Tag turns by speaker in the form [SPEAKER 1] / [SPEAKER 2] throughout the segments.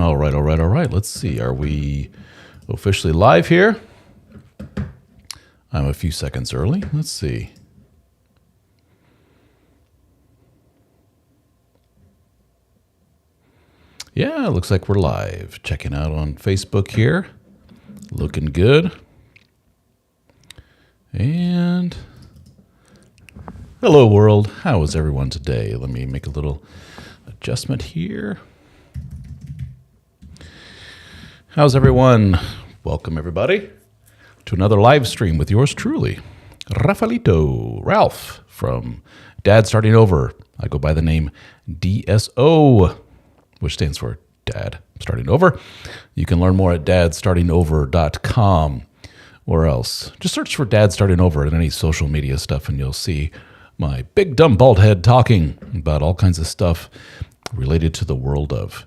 [SPEAKER 1] All right. Let's see. Are we officially live here? I'm a few seconds early. Let's see. Yeah, it looks like we're live. Checking out on Facebook here. Looking good. And hello, world. How is everyone today? Let me make a little adjustment here. How's everyone? Welcome, everybody, to another live stream with yours truly, Ralph from Dad Starting Over. I go by the name DSO, which stands for Dad Starting Over. You can learn more at dadstartingover.com or else. Just search for Dad Starting Over in any social media stuff and you'll see my big dumb bald head talking about all kinds of stuff related to the world of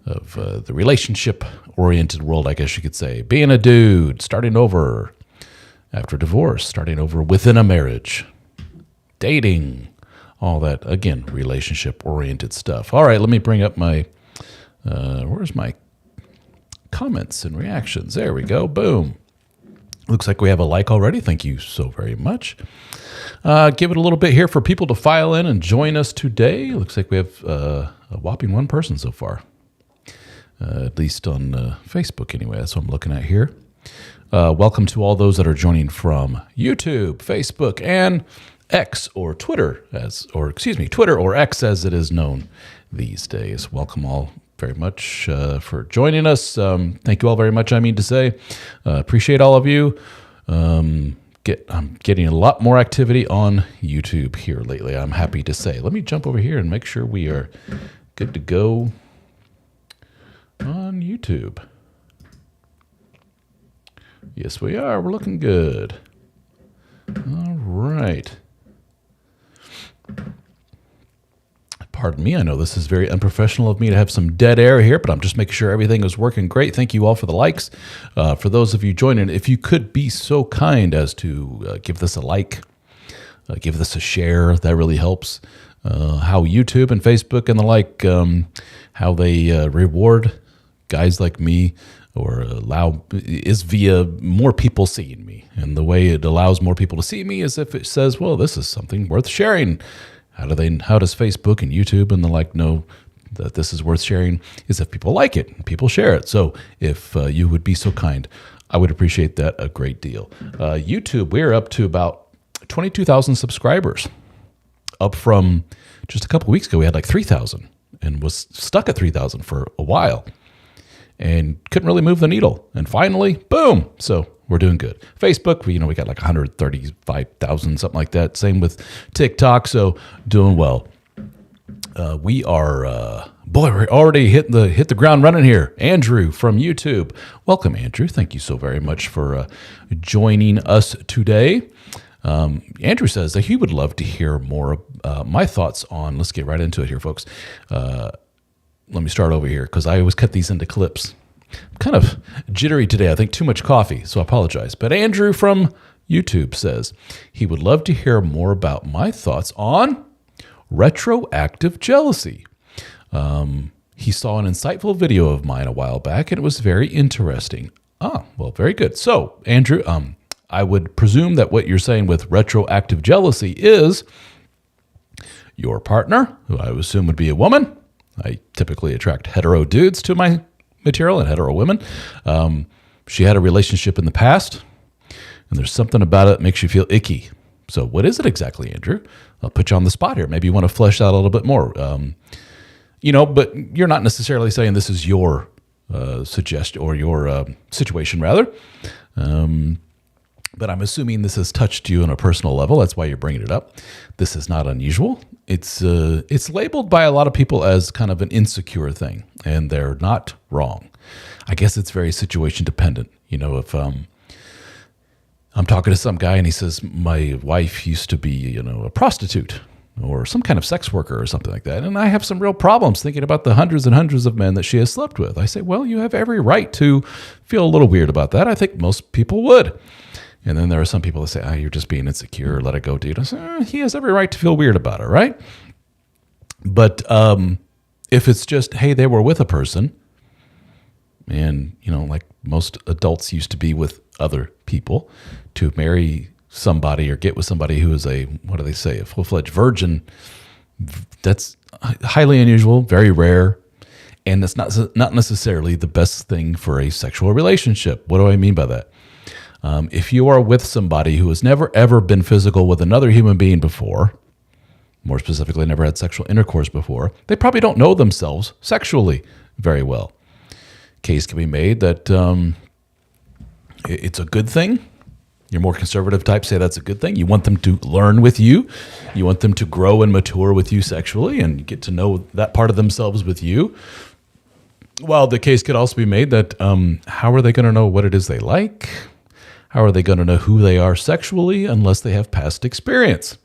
[SPEAKER 1] the relationship-oriented world, I guess you could say. Being a dude, starting over after divorce, starting over within a marriage, dating, all that, again, relationship-oriented stuff. All right, let me bring up my, where's my comments and reactions? There we go, boom. Looks like we have a like already. Thank you so very much. Give it a little bit here for people to file in and join us today. Looks like we have a whopping one person so far. At least on Facebook anyway. That's what I'm looking at here. Welcome to all those that are joining from YouTube, Facebook, and X or Twitter, Twitter or X as it is known these days. Welcome all very much for joining us. Thank you all very much, I mean to say. Appreciate all of you. I'm getting a lot more activity on YouTube here lately, I'm happy to say. Let me jump over here and make sure we are good to go on YouTube. Yes, we are. We're looking good. All right. Pardon me. I know this is very unprofessional of me to have some dead air here, but I'm just making sure everything is working great. Thank you all for the likes. For those of you joining, if you could be so kind as to give this a like, give this a share, that really helps. How YouTube and Facebook and the like, how they reward guys like me or is via more people seeing me. And the way it allows more people to see me is if it says, well, this is something worth sharing. How does Facebook and YouTube and the like know that this is worth sharing? Is if people like it and people share it. So if you would be so kind, I would appreciate that a great deal. YouTube, we're up to about 22,000 subscribers. Up from just a couple weeks ago, we had like 3,000 and was stuck at 3,000 for a while and couldn't really move the needle. And finally, boom. So we're doing good. Facebook, we got like 135,000, something like that. Same with TikTok. So doing well. We are, we're already hit the ground running here. Andrew from YouTube. Welcome, Andrew. Thank you so very much for joining us today. Andrew says that he would love to hear more my thoughts on, let's get right into it here, folks. Let me start over here because I always cut these into clips. I'm kind of jittery today. I think too much coffee, so I apologize. But Andrew from YouTube says he would love to hear more about my thoughts on retroactive jealousy. He saw an insightful video of mine a while back, and it was very interesting. Well, very good. So, Andrew, I would presume that what you're saying with retroactive jealousy is your partner, who I would assume would be a woman. I typically attract hetero dudes to my material and hetero women. She had a relationship in the past, and there's something about it that makes you feel icky. So what is it exactly, Andrew? I'll put you on the spot here. Maybe you want to flesh that out a little bit more. But you're not necessarily saying this is your suggestion or your situation, rather. But I'm assuming this has touched you on a personal level. That's why you're bringing it up. This is not unusual. It's labeled by a lot of people as kind of an insecure thing, and they're not wrong. I guess it's very situation dependent. If I'm talking to some guy and he says, my wife used to be, a prostitute or some kind of sex worker or something like that, and I have some real problems thinking about the hundreds and hundreds of men that she has slept with. I say, well, you have every right to feel a little weird about that. I think most people would. And then there are some people that say, you're just being insecure, let it go, dude. I say, he has every right to feel weird about it, right? But if it's just, hey, they were with a person, and, like most adults used to be with other people, to marry somebody or get with somebody who is what do they say, a full-fledged virgin, that's highly unusual, very rare, and that's not necessarily the best thing for a sexual relationship. What do I mean by that? If you are with somebody who has never, ever been physical with another human being before, more specifically, never had sexual intercourse before, they probably don't know themselves sexually very well. Case can be made that it's a good thing. Your more conservative types say that's a good thing. You want them to learn with you. You want them to grow and mature with you sexually and get to know that part of themselves with you. Well, the case could also be made that how are they going to know what it is they like? How are they going to know who they are sexually unless they have past experience?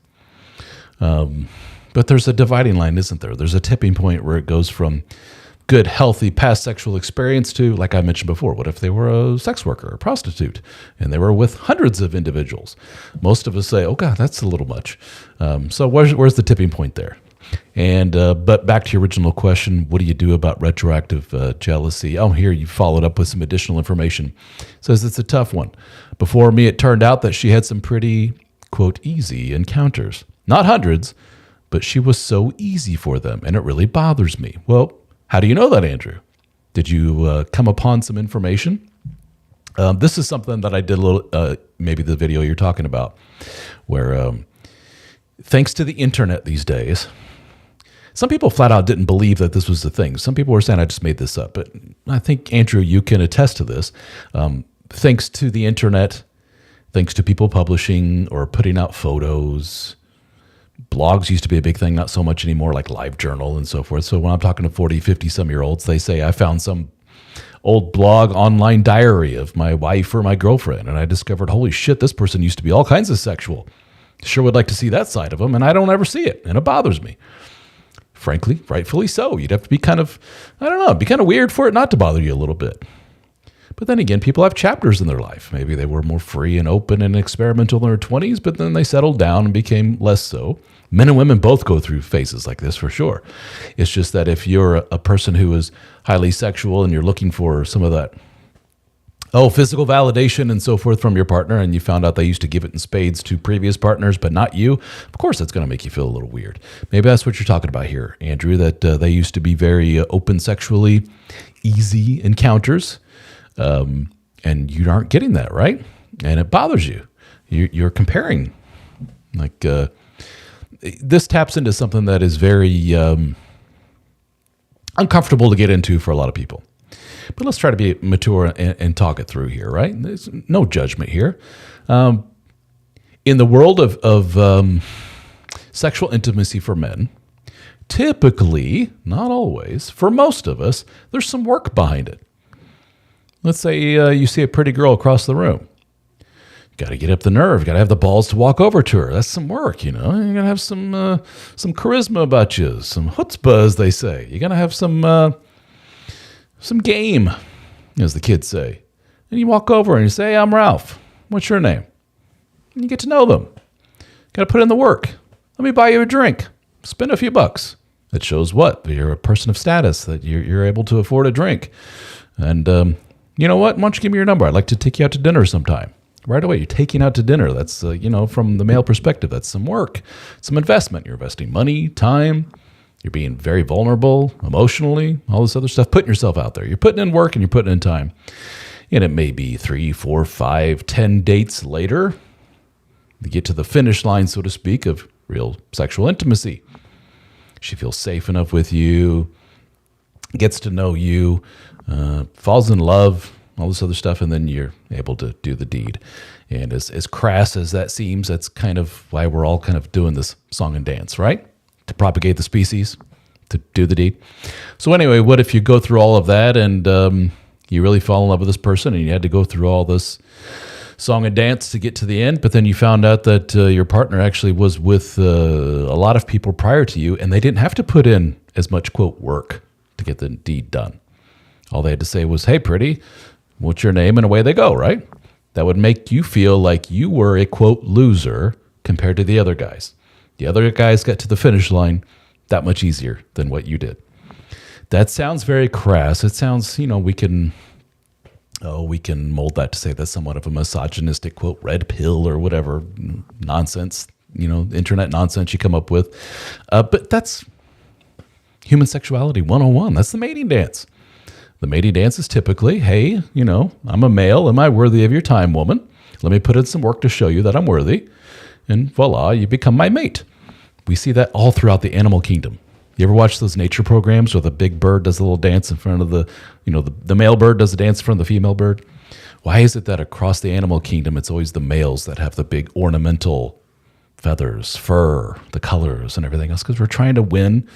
[SPEAKER 1] But there's a dividing line, isn't there? There's a tipping point where it goes from good, healthy, past sexual experience to, like I mentioned before, what if they were a sex worker or a prostitute and they were with hundreds of individuals? Most of us say, oh, God, that's a little much. So where's the tipping point there? And but back to your original question, what do you do about retroactive jealousy? Oh, here you followed up with some additional information. It says it's a tough one. Before me, it turned out that she had some pretty, quote, easy encounters. Not hundreds, but she was so easy for them, and it really bothers me. Well, how do you know that, Andrew? Did you come upon some information? This is something that I did a little, maybe the video you're talking about, where thanks to the internet these days, some people flat out didn't believe that this was the thing. Some people were saying, I just made this up. But I think, Andrew, you can attest to this. Thanks to the internet, thanks to people publishing or putting out photos, blogs used to be a big thing, not so much anymore, like LiveJournal and so forth. So when I'm talking to 40, 50-some-year-olds, they say, I found some old blog online diary of my wife or my girlfriend, and I discovered, holy shit, this person used to be all kinds of sexual. Sure would like to see that side of them, and I don't ever see it, and it bothers me. Frankly, rightfully so. You'd have to be kind of weird for it not to bother you a little bit. But then again, people have chapters in their life. Maybe they were more free and open and experimental in their 20s, but then they settled down and became less so. Men and women both go through phases like this for sure. It's just that if you're a person who is highly sexual and you're looking for some of that, physical validation and so forth from your partner, and you found out they used to give it in spades to previous partners, but not you, of course that's going to make you feel a little weird. Maybe that's what you're talking about here, Andrew, that they used to be very open sexually, easy encounters, and you aren't getting that, right? And it bothers you. You're comparing. Like, this taps into something that is very uncomfortable to get into for a lot of people. But let's try to be mature and talk it through here, right? There's no judgment here. In the world of sexual intimacy for men, typically, not always, for most of us, there's some work behind it. Let's say you see a pretty girl across the room. You got to get up the nerve. You got to have the balls to walk over to her. That's some work, You got to have some charisma about you, some chutzpah, as they say. You got to have some game, as the kids say. And you walk over and you say, hey, I'm Ralph. What's your name? And you get to know them. Got to put in the work. Let me buy you a drink. Spend a few bucks. That shows what? That you're a person of status, that you're able to afford a drink. And you know what? Why don't you give me your number? I'd like to take you out to dinner sometime. Right away, you're taking out to dinner. That's, from the male perspective, that's some work, some investment. You're investing money, time. You're being very vulnerable emotionally, all this other stuff, putting yourself out there. You're putting in work and you're putting in time. And it may be 3, 4, 5, 10 dates later to get to the finish line, so to speak, of real sexual intimacy. She feels safe enough with you, gets to know you, falls in love, all this other stuff, and then you're able to do the deed. And as crass as that seems, that's kind of why we're all kind of doing this song and dance, right? To propagate the species, to do the deed. So anyway, what if you go through all of that and you really fall in love with this person and you had to go through all this song and dance to get to the end, but then you found out that your partner actually was with a lot of people prior to you and they didn't have to put in as much, quote, work to get the deed done. All they had to say was, hey, pretty, what's your name? And away they go, right? That would make you feel like you were a, quote, loser compared to the other guys. The other guys got to the finish line that much easier than what you did. That sounds very crass. It sounds, we can Oh, we can mold that to say that's somewhat of a misogynistic, quote, red pill or whatever nonsense, internet nonsense you come up with. But that's human sexuality 101. That's the mating dance. The mating dance is typically, hey, I'm a male. Am I worthy of your time, woman? Let me put in some work to show you that I'm worthy. And voila, you become my mate. We see that all throughout the animal kingdom. You ever watch those nature programs where the big bird does a little dance in front of the male bird does a dance in front of the female bird? Why is it that across the animal kingdom, it's always the males that have the big ornamental feathers, fur, the colors, and everything else? Because we're trying to win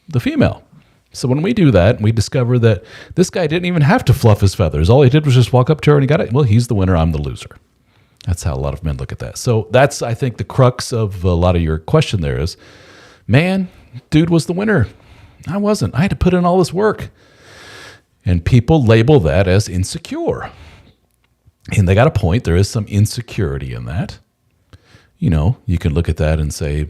[SPEAKER 1] the female. So when we do that, we discover that this guy didn't even have to fluff his feathers. All he did was just walk up to her and he got it. Well, he's the winner. I'm the loser. That's how a lot of men look at that. So that's, I think, the crux of a lot of your question there is, man, dude was the winner. I wasn't. I had to put in all this work. And people label that as insecure. And they got a point. There is some insecurity in that. You can look at that and say,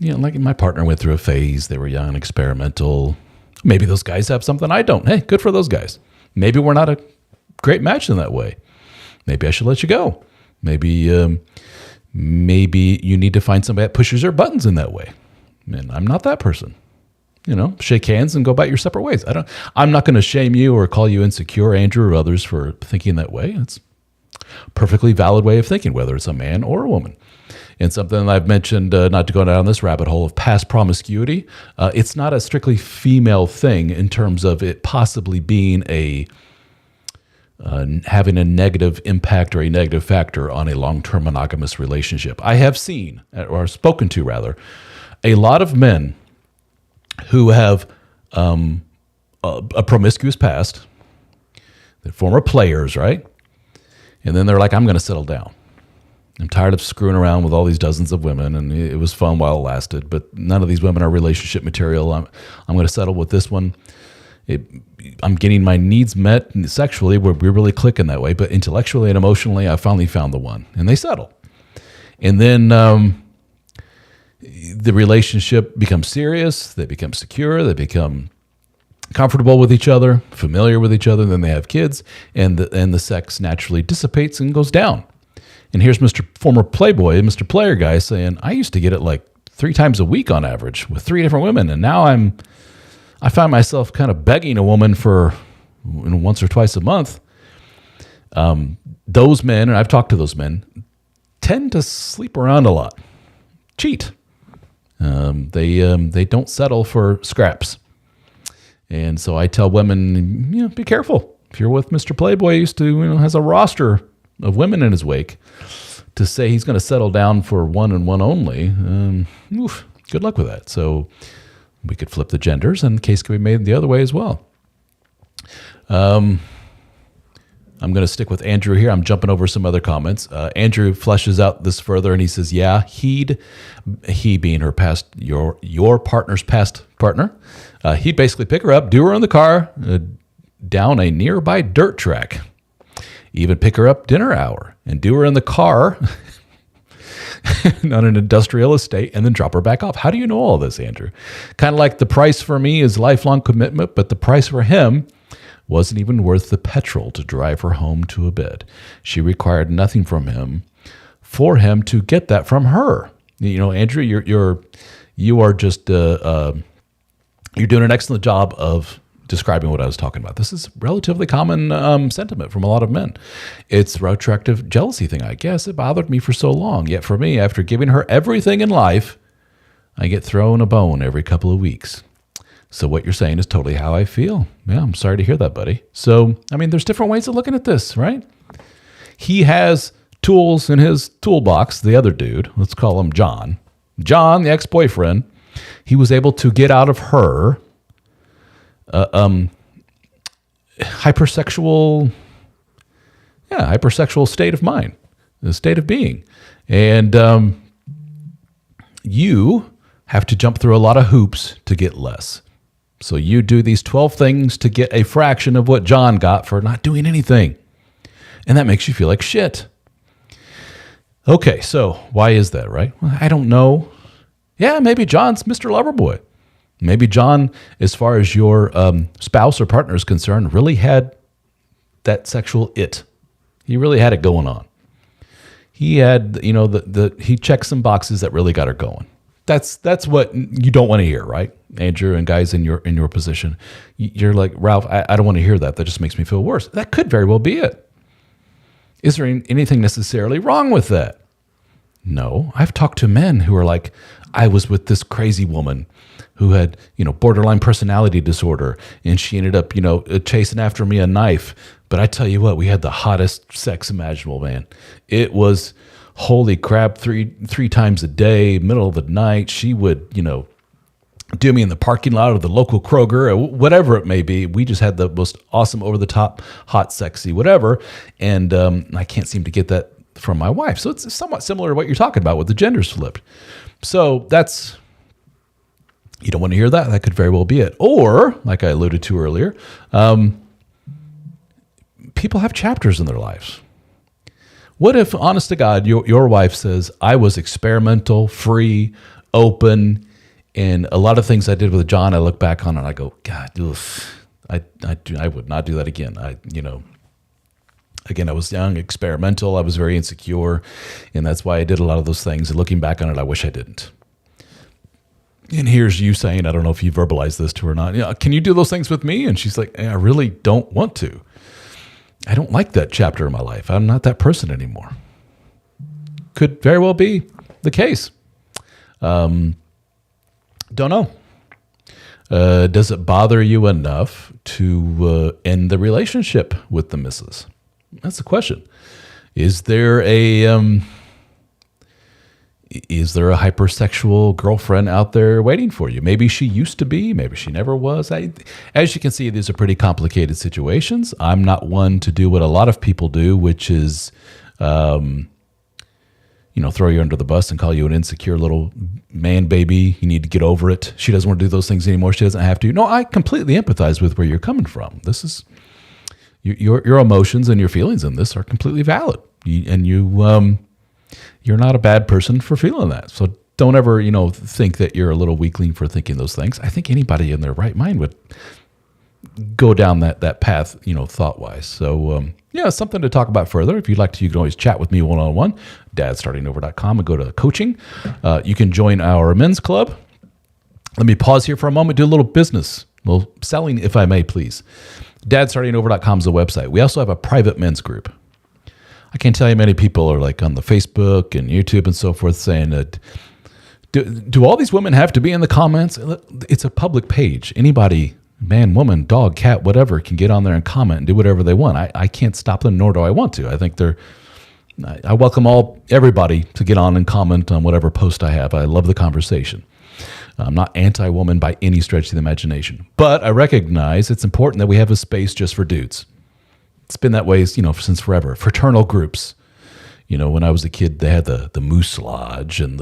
[SPEAKER 1] like my partner went through a phase. They were young and experimental. Maybe those guys have something I don't. Hey, good for those guys. Maybe we're not a great match in that way. Maybe I should let you go. Maybe you need to find somebody that pushes their buttons in that way. And I'm not that person. Shake hands and go about your separate ways. I'm not going to shame you or call you insecure, Andrew, or others for thinking that way. It's a perfectly valid way of thinking, whether it's a man or a woman. And something I've mentioned, not to go down this rabbit hole of past promiscuity, it's not a strictly female thing in terms of it possibly being having a negative impact or a negative factor on a long-term monogamous relationship. I have seen, or spoken to rather, a lot of men who have a promiscuous past, they're former players, right? And then they're like, I'm going to settle down. I'm tired of screwing around with all these dozens of women, and it was fun while it lasted, but none of these women are relationship material. I'm going to settle with this one. I'm getting my needs met sexually. We're really clicking that way, but intellectually and emotionally, I finally found the one, and they settle. And then the relationship becomes serious. They become secure. They become comfortable with each other, familiar with each other. And then they have kids, and the sex naturally dissipates and goes down. And here's Mr. Former Playboy, Mr. Player guy saying, I used to get it like 3 times a week on average with 3 different women, and now I find myself kind of begging a woman for once or twice a month. Those men, and I've talked to those men, tend to sleep around a lot, cheat. They don't settle for scraps. And so I tell women, be careful. If you're with Mr. Playboy, used to, has a roster of women in his wake, to say he's going to settle down for one and one only, good luck with that. So we could flip the genders, and the case can be made the other way as well. I'm going to stick with Andrew here. I'm jumping over some other comments. Andrew fleshes out this further, and he says, yeah, he being her past, your partner's past partner, he'd basically pick her up, do her in the car, down a nearby dirt track, even pick her up dinner hour, and do her in the car on an industrial estate, and then drop her back off. How do you know all this, Andrew? Kind of like the price for me is lifelong commitment, but the price for him wasn't even worth the petrol to drive her home to a bed. She required nothing from him for him to get that from her. Andrew, you are just you're doing an excellent job of describing what I was talking about. This is relatively common sentiment from a lot of men. It's a retroactive jealousy thing, I guess. It bothered me for so long. Yet for me, after giving her everything in life, I get thrown a bone every couple of weeks. So what you're saying is totally how I feel. Yeah, I'm sorry to hear that, buddy. So, there's different ways of looking at this, right? He has tools in his toolbox, the other dude, let's call him John. John, the ex-boyfriend, he was able to get out of her hypersexual state of mind, the state of being. And you have to jump through a lot of hoops to get less. So you do these 12 things to get a fraction of what John got for not doing anything. And that makes you feel like shit. Okay, so why is that, right? Well, I don't know. Yeah, maybe John's Mr. Loverboy. Maybe John, as far as your spouse or partner is concerned, really had that sexual it. He really had it going on. He had, he checked some boxes that really got her going. That's what you don't want to hear, right? Andrew and guys in your position. You're like, Ralph, I don't want to hear that. That just makes me feel worse. That could very well be it. Is there anything necessarily wrong with that? No. I've talked to men who are like, I was with this crazy woman who had, borderline personality disorder, and she ended up, chasing after me a knife. But I tell you what, we had the hottest sex imaginable, man. It was, holy crap, three times a day, middle of the night. She would, do me in the parking lot of the local Kroger or whatever it may be. We just had the most awesome, over-the-top, hot, sexy, whatever. And I can't seem to get that from my wife. So it's somewhat similar to what you're talking about with the genders flipped. So that's, you don't want to hear that. That could very well be it. Or, like I alluded to earlier, people have chapters in their lives. What if, honest to God, your wife says, I was experimental, free, open, and a lot of things I did with John, I look back on and I go, God, I would not do that again. Again, I was young, experimental, I was very insecure, and that's why I did a lot of those things. And looking back on it, I wish I didn't. And here's you saying, I don't know if you verbalized this to her or not, can you do those things with me? And she's like, I really don't want to. I don't like that chapter of my life. I'm not that person anymore. Could very well be the case. Don't know. Does it bother you enough to end the relationship with the missus? That's the question. Is there a hypersexual girlfriend out there waiting for you? Maybe she used to be, maybe she never was. As you can see, these are pretty complicated situations. I'm not one to do what a lot of people do, which is, throw you under the bus and call you an insecure little man baby. You need to get over it. She doesn't want to do those things anymore. She doesn't have to. No, I completely empathize with where you're coming from. This is your emotions and your feelings in this are completely valid. You're not a bad person for feeling that. So don't ever, think that you're a little weakling for thinking those things. I think anybody in their right mind would go down that path, thought-wise. So, it's something to talk about further. If you'd like to, you can always chat with me one-on-one, dadstartingover.com, and go to coaching. You can join our men's club. Let me pause here for a moment, do a little business, a little selling, if I may, please. dadstartingover.com is the website. We also have a private men's group. I can't tell you many people are like on the Facebook and YouTube and so forth saying that, do all these women have to be in the comments? It's a public page. Anybody, man, woman, dog, cat, whatever, can get on there and comment and do whatever they want. I can't stop them, nor do I want to. I think I welcome everybody to get on and comment on whatever post I have. I love the conversation. I'm not anti-woman by any stretch of the imagination. But I recognize it's important that we have a space just for dudes. It's been that way, since forever. Fraternal groups. When I was a kid, they had the Moose Lodge and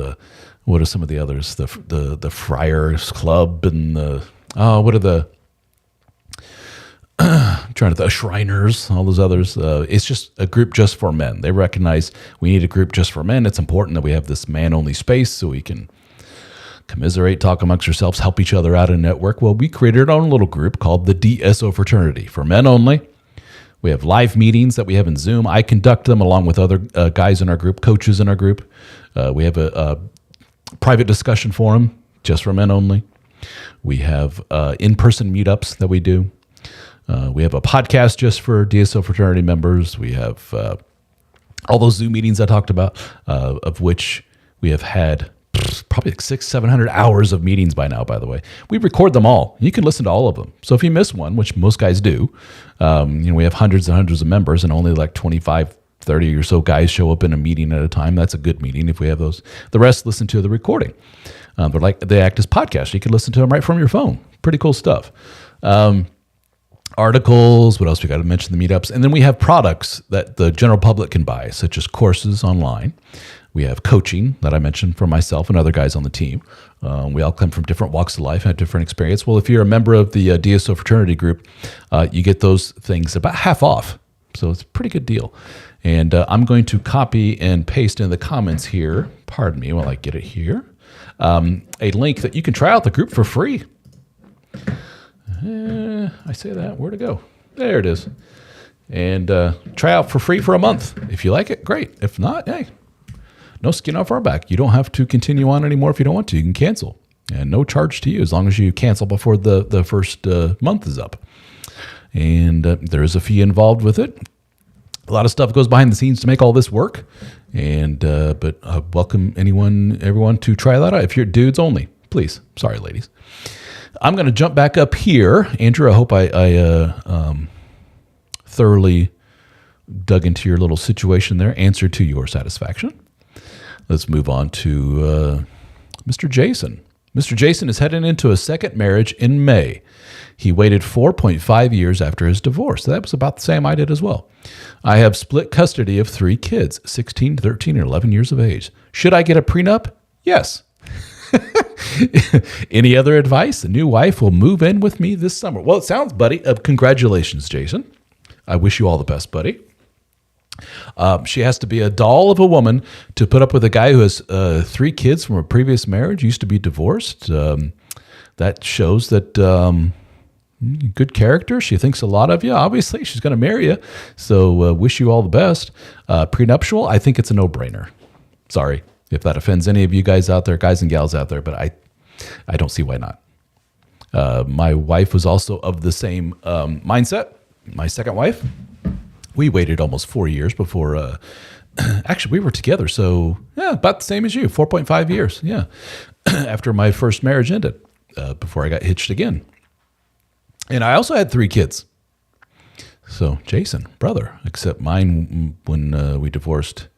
[SPEAKER 1] what are some of the others? The Friars Club and what are the Shriners, all those others. It's just a group just for men. They recognize we need a group just for men. It's important that we have this man-only space so we can commiserate, talk amongst ourselves, help each other out in a network. Well, we created our own little group called the DSO Fraternity for men only. We have live meetings that we have in Zoom. I conduct them along with other guys in our group, coaches in our group. We have a private discussion forum just for men only. We have in-person meetups that we do. We have a podcast just for DSO fraternity members. We have all those Zoom meetings I talked about, of which we have had probably like 600-700 hours of meetings by now, by the way. We record them all. You can listen to all of them. So if you miss one, which most guys do, we have hundreds and hundreds of members and only like 25, 30 or so guys show up in a meeting at a time. That's a good meeting if we have those. The rest listen to the recording. They act as podcasts. You can listen to them right from your phone. Pretty cool stuff. Articles, what else we got to mention, the meetups. And then we have products that the general public can buy, such as courses online. We have coaching that I mentioned for myself and other guys on the team. We all come from different walks of life, have different experience. Well, if you're a member of the DSO fraternity group, you get those things about half off. So it's a pretty good deal. And I'm going to copy and paste in the comments here, pardon me while I get it here, a link that you can try out the group for free. I say that, where'd it go? There it is. and try out for free for a month. If you like it, great. If not, hey, no skin off our back. You don't have to continue on anymore if you don't want to. You can cancel. And no charge to you as long as you cancel before the first month is up. And there is a fee involved with it. A lot of stuff goes behind the scenes to make all this work. And but welcome everyone to try that out. If you're dudes only, please. Sorry, ladies. I'm going to jump back up here. Andrew, I hope I thoroughly dug into your little situation there. Answer to your satisfaction. Let's move on to Mr. Jason. Mr. Jason is heading into a second marriage in May. He waited 4.5 years after his divorce. That was about the same I did as well. I have split custody of 3 kids, 16, 13, and 11 years of age. Should I get a prenup? Yes. Any other advice? The new wife will move in with me this summer. Well, it sounds, buddy. Congratulations, Jason. I wish you all the best, buddy. She has to be a doll of a woman to put up with a guy who has 3 kids from a previous marriage, used to be divorced. That shows that good character. She thinks a lot of you. Obviously, she's going to marry you. So wish you all the best. Prenuptial, I think it's a no-brainer. Sorry if that offends any of you guys out there, guys and gals out there, but I don't see why not. My wife was also of the same mindset. My second wife. We waited almost 4 years before, actually we were together. So yeah, about the same as you, 4.5 years. Yeah. After my first marriage ended, before I got hitched again. And I also had 3 kids. So Jason, brother, except mine when we divorced.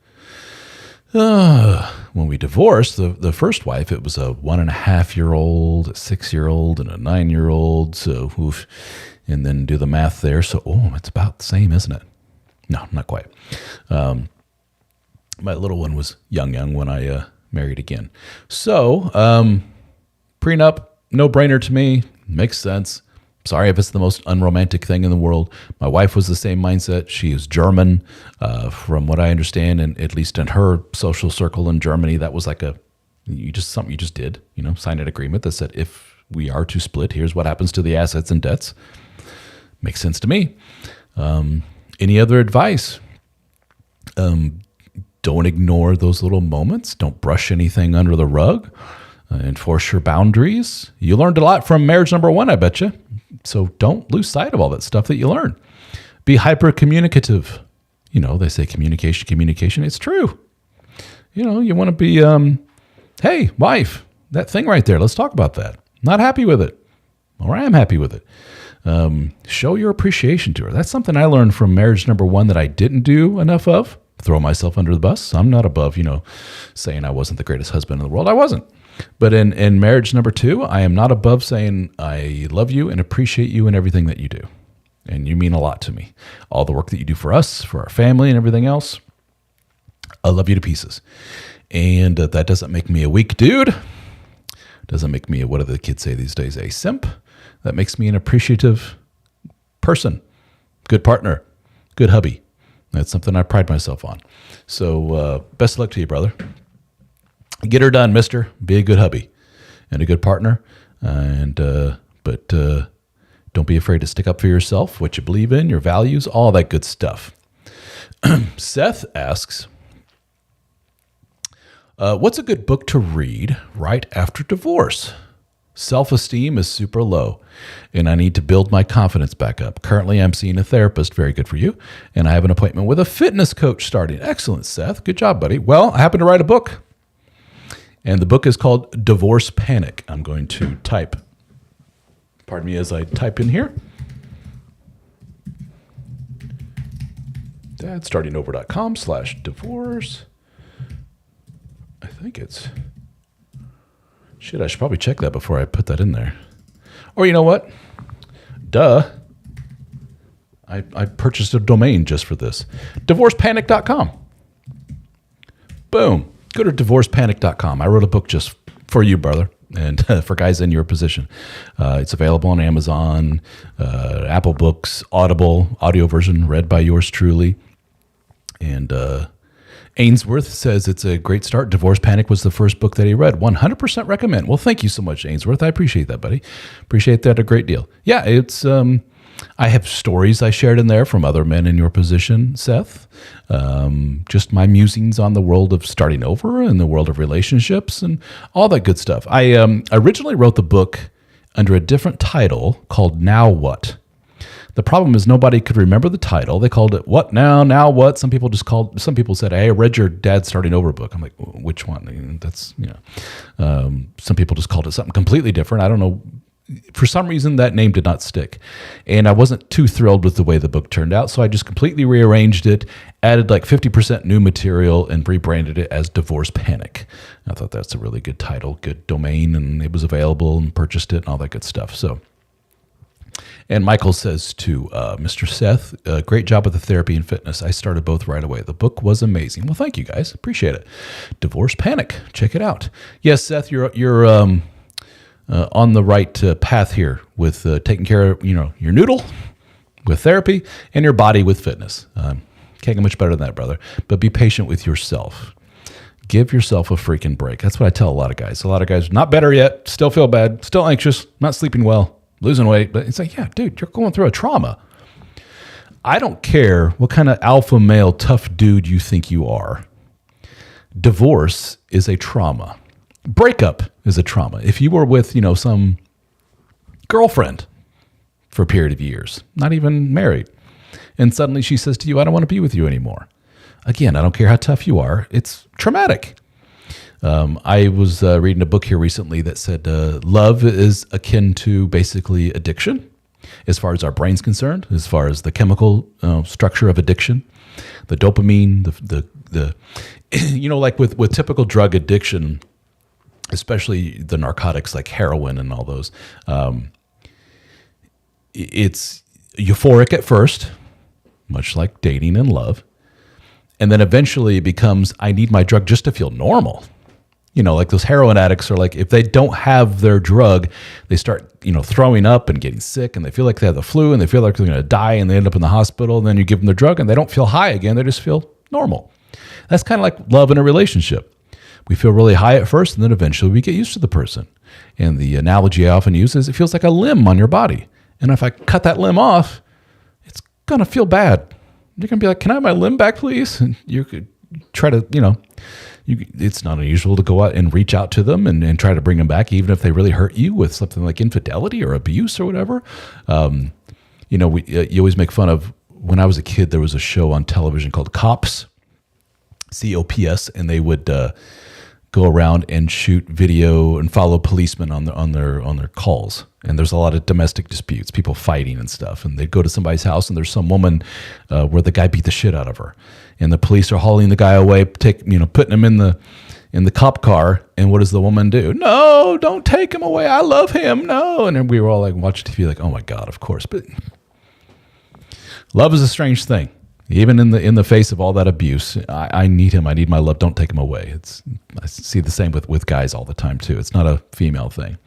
[SPEAKER 1] When we divorced, the first wife, it was a 1.5-year-old, a 6-year-old, and a 9-year-old. So, oof, and then do the math there. So, it's about the same, isn't it? No, not quite. My little one was young when I married again. So, prenup, no-brainer to me. Makes sense. Sorry if it's the most unromantic thing in the world. My wife was the same mindset. She is German, from what I understand, and at least in her social circle in Germany, that was like something you just did. Signed an agreement that said if we are to split, here's what happens to the assets and debts. Makes sense to me. Any other advice? Don't ignore those little moments. Don't brush anything under the rug. Enforce your boundaries. You learned a lot from marriage number 1, I bet you. So don't lose sight of all that stuff that you learn. Be hyper communicative. They say communication. It's true. You want to be, hey, wife, that thing right there. Let's talk about that. Not happy with it. Or I am happy with it. Show your appreciation to her. That's something I learned from marriage number 1 that I didn't do enough of. Throw myself under the bus. I'm not above, saying I wasn't the greatest husband in the world. I wasn't. But in marriage number 2, I am not above saying I love you and appreciate you and everything that you do. And you mean a lot to me. All the work that you do for us, for our family and everything else. I love you to pieces. And that doesn't make me a weak dude. Doesn't make me, what do the kids say these days, a simp. That makes me an appreciative person, good partner, good hubby. That's something I pride myself on. So best of luck to you, brother. Get her done, mister. Be a good hubby and a good partner. But don't be afraid to stick up for yourself, what you believe in, your values, all that good stuff. Seth asks, what's a good book to read right after divorce? Self-esteem is super low, and I need to build my confidence back up. Currently, I'm seeing a therapist. Very good for you. And I have an appointment with a fitness coach starting. Excellent, Seth. Good job, buddy. Well, I happen to write a book, and the book is called Divorce Panic. I'm going to type, pardon me as I type in here, dadstartingover.com/divorce. I think it's... Shit, I should probably check that before I put that in there. Or you know what? Duh. I purchased a domain just for this. Divorcepanic.com. Boom. Go to divorcepanic.com. I wrote a book just for you, brother, and for guys in your position. It's available on Amazon, Apple Books, Audible, audio version read by yours truly. And Ainsworth says it's a great start. Divorce Panic was the first book that he read. 100% recommend. Well, thank you so much, Ainsworth. I appreciate that, buddy. Appreciate that a great deal. Yeah, it's I have stories I shared in there from other men in your position, Seth. Just my musings on the world of starting over and the world of relationships and all that good stuff. I originally wrote the book under a different title called Now What? The problem is nobody could remember the title. They called it What Now? Now What? Some people said, hey, I read your dad's starting over book. I'm like, which one? And that's, some people just called it something completely different. I don't know. For some reason, that name did not stick. And I wasn't too thrilled with the way the book turned out. So I just completely rearranged it, added like 50% new material, and rebranded it as Divorce Panic. I thought that's a really good title, good domain, and it was available and purchased it and all that good stuff. And Michael says to Mr. Seth, great job with the therapy and fitness. I started both right away. The book was amazing. Well, thank you guys. Appreciate it. Divorce Panic. Check it out. Yes, Seth, you're on the right path here with taking care of your noodle with therapy and your body with fitness. Can't get much better than that, brother. But be patient with yourself. Give yourself a freaking break. That's what I tell a lot of guys. A lot of guys, not better yet, still feel bad, still anxious, not sleeping well, losing weight. But it's like, yeah, dude, you're going through a trauma. I don't care what kind of alpha male tough dude you think you are. Divorce is a trauma. Breakup is a trauma. If you were with, some girlfriend for a period of years, not even married, and suddenly she says to you, I don't want to be with you anymore. Again, I don't care how tough you are. It's traumatic. I was reading a book here recently that said love is akin to basically addiction, as far as our brain's concerned, as far as the chemical structure of addiction, the dopamine, the like with typical drug addiction, especially the narcotics like heroin and all those. It's euphoric at first, much like dating and love. And then eventually it becomes, I need my drug just to feel normal. Like those heroin addicts are like, if they don't have their drug, they start, throwing up and getting sick, and they feel like they have the flu, and they feel like they're going to die, and they end up in the hospital. And then you give them their drug and they don't feel high again. They just feel normal. That's kind of like love in a relationship. We feel really high at first, and then eventually we get used to the person. And the analogy I often use is it feels like a limb on your body. And if I cut that limb off, it's going to feel bad. You're going to be like, can I have my limb back, please? And you could try to, it's not unusual to go out and reach out to them and try to bring them back, even if they really hurt you with something like infidelity or abuse or whatever. You always make fun of, when I was a kid, there was a show on television called Cops, COPS, and they would go around and shoot video and follow policemen on their calls. And there's a lot of domestic disputes, people fighting and stuff. And they'd go to somebody's house, and there's some woman where the guy beat the shit out of her, and the police are hauling the guy away, putting him in the cop car. And what does the woman do? No, don't take him away. I love him. No. And then we were all like watching TV, like, oh my God, of course. But love is a strange thing. Even in the face of all that abuse, I need him. I need my love. Don't take him away. I see the same with guys all the time too. It's not a female thing.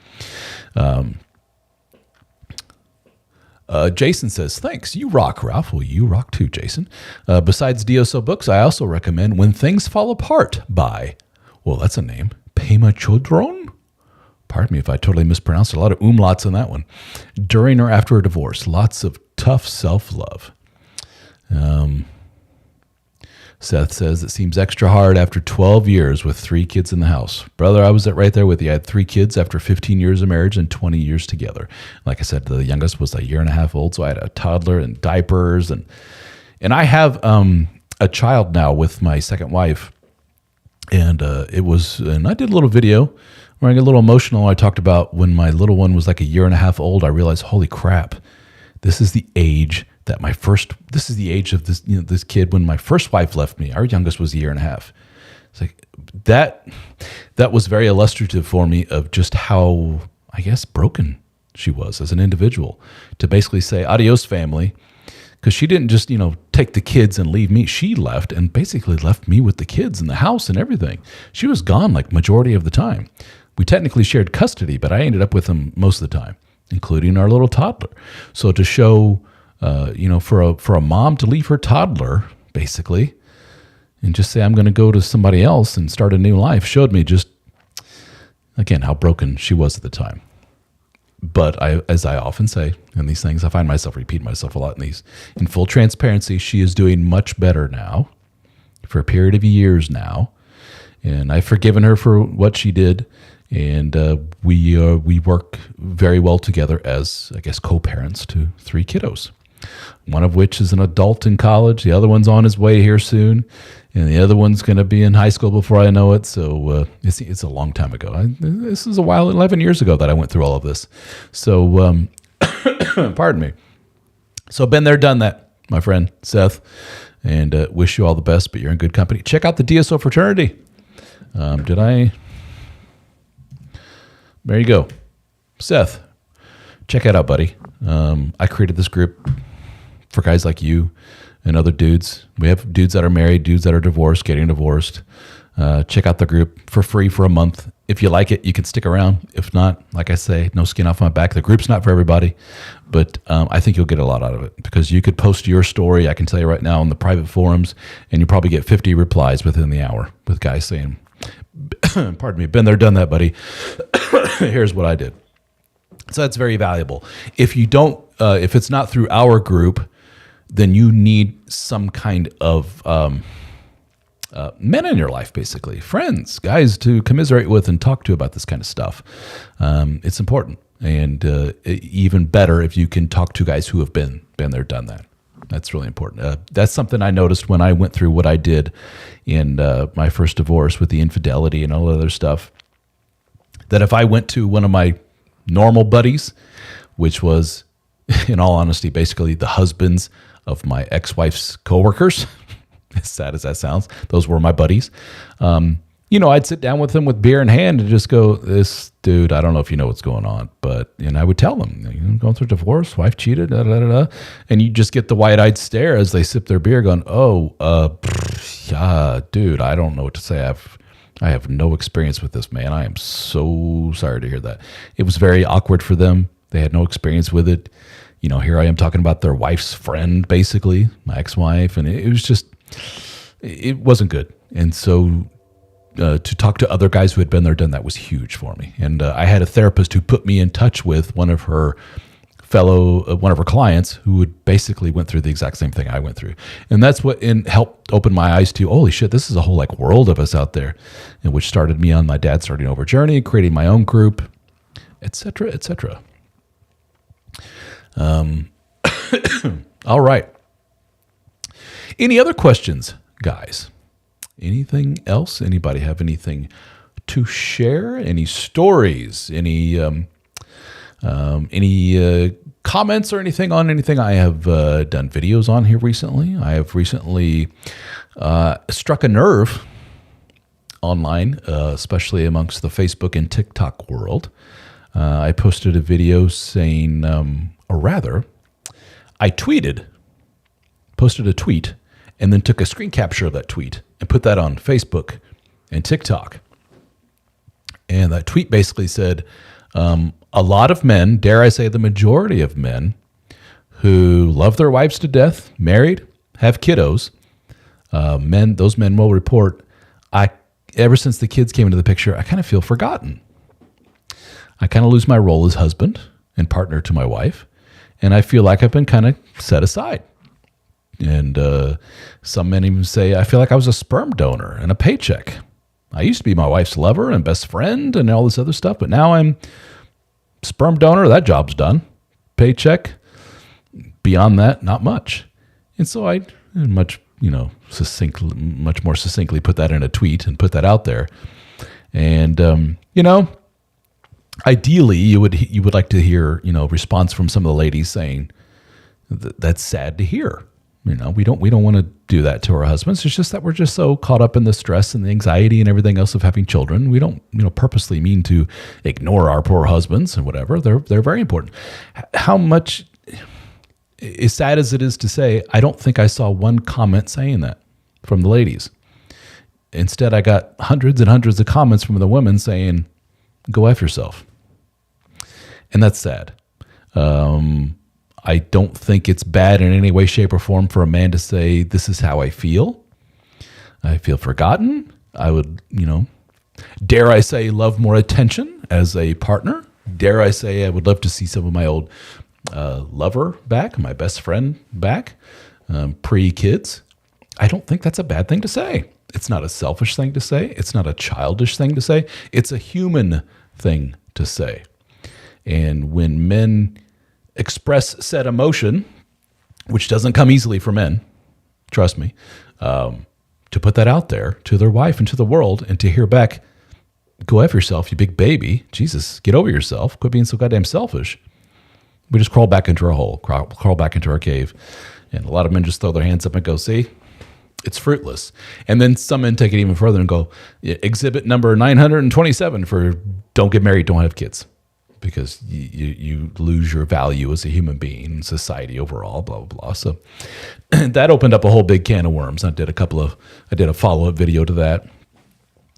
[SPEAKER 1] Jason says, thanks. You rock, Ralph. Well, you rock too, Jason. Besides DSO books, I also recommend When Things Fall Apart by, well, that's a name, Pema Chodron? Pardon me if I totally mispronounced it. A lot of umlauts in that one. During or after a divorce, lots of tough self-love. Seth says, it seems extra hard after 12 years with 3 kids in the house. Brother, I was right there with you. I had 3 kids after 15 years of marriage and 20 years together. Like I said, the youngest was a year and a half old, so I had a toddler and diapers. And I have a child now with my second wife. And I did a little video where I get a little emotional. I talked about when my little one was like a year and a half old, I realized, holy crap, this is the age of this kid when my first wife left me. Our youngest was a year and a half. It's like that was very illustrative for me of just how, I guess, broken she was as an individual, to basically say, adios, family. Because she didn't just, take the kids and leave me. She left and basically left me with the kids in the house and everything. She was gone like majority of the time. We technically shared custody, but I ended up with them most of the time, including our little toddler. So to show, for a mom to leave her toddler, basically, and just say, I'm going to go to somebody else and start a new life, showed me just, again, how broken she was at the time. But as I often say in these things, I find myself repeating myself a lot in these. In full transparency, she is doing much better now for a period of years now. And I've forgiven her for what she did. And we work very well together as, I guess, co-parents to 3 kiddos. One of which is an adult in college. The other one's on his way here soon. And the other one's going to be in high school before I know it. So it's a long time ago. This is a while, 11 years ago that I went through all of this. So, pardon me. So been there, done that, my friend Seth. And wish you all the best, but you're in good company. Check out the DSO fraternity. There you go. Seth, check it out, buddy. I created this group for guys like you and other dudes. We have dudes that are married, dudes that are divorced, getting divorced. Check out the group for free for a month. If you like it, you can stick around. If not, like I say, no skin off my back. The group's not for everybody, but I think you'll get a lot out of it because you could post your story, I can tell you right now, on the private forums, and you probably get 50 replies within the hour with guys saying, pardon me, been there, done that, buddy. Here's what I did. So that's very valuable. If you don't, if it's not through our group, then you need some kind of men in your life, basically, friends, guys to commiserate with and talk to about this kind of stuff. It's important, and even better if you can talk to guys who have been there, done that. That's really important. That's something I noticed when I went through what I did in my first divorce with the infidelity and all that other stuff. That if I went to one of my normal buddies, which was, in all honesty, basically the husbands of my ex-wife's coworkers, as sad as that sounds, those were my buddies. I'd sit down with them with beer in hand and just go, this dude, I don't know if you know what's going on, and I would tell them, going through a divorce, wife cheated, da, da, da, da. And you just get the wide-eyed stare as they sip their beer going, dude, I don't know what to say. I have no experience with this, man. I am so sorry to hear that. It was very awkward for them. They had no experience with it. Here I am talking about their wife's friend, basically, my ex-wife, and it was just, it wasn't good. And so to talk to other guys who had been there, done that was huge for me. And I had a therapist who put me in touch with one of her clients who had basically went through the exact same thing I went through. And that's what helped open my eyes to, holy shit, this is a whole world of us out there, and which started me on my dad starting over journey, creating my own group, et cetera, et cetera. All right. Any other questions, guys? Anything else? Anybody have anything to share? Any stories? Any comments or anything on anything I have done videos on here recently? I have recently struck a nerve online, especially amongst the Facebook and TikTok world. I posted a video saying, I posted a tweet and then took a screen capture of that tweet and put that on Facebook and TikTok. And that tweet basically said, a lot of men, dare I say the majority of men, who love their wives to death, married, have kiddos, those men will report, ever since the kids came into the picture, I kind of feel forgotten. I kind of lose my role as husband and partner to my wife, and I feel like I've been kind of set aside. And some men even say, I feel like I was a sperm donor and a paycheck. I used to be my wife's lover and best friend and all this other stuff, but now I'm sperm donor. That job's done. Paycheck. Beyond that, not much. And so I much more succinctly put that in a tweet and put that out there. And ideally, you would like to hear response from some of the ladies saying that's sad to hear. We don't want to do that to our husbands. It's just that we're just so caught up in the stress and the anxiety and everything else of having children. We don't purposely mean to ignore our poor husbands and whatever. They're very important. How much, as sad as it is to say, I don't think I saw one comment saying that from the ladies. Instead, I got hundreds and hundreds of comments from the women saying, go F yourself. And that's sad. I don't think it's bad in any way, shape, or form for a man to say, this is how I feel. I feel forgotten. I would, dare I say, love more attention as a partner, Dare I say, I would love to see some of my old lover back, my best friend back, pre-kids. I don't think that's a bad thing to say. It's not a selfish thing to say. It's not a childish thing to say. It's a human thing to say. And when men express said emotion, which doesn't come easily for men, trust me, to put that out there to their wife and to the world, and to hear back, go F yourself, you big baby. Jesus, get over yourself. Quit being so goddamn selfish. We just crawl back into our hole, crawl back into our cave. And a lot of men just throw their hands up and go, see, it's fruitless. And then some men take it even further and go, exhibit number 927 for don't get married, don't have kids. Because you lose your value as a human being in society overall, blah, blah, blah. So that opened up a whole big can of worms. I did a follow-up video to that.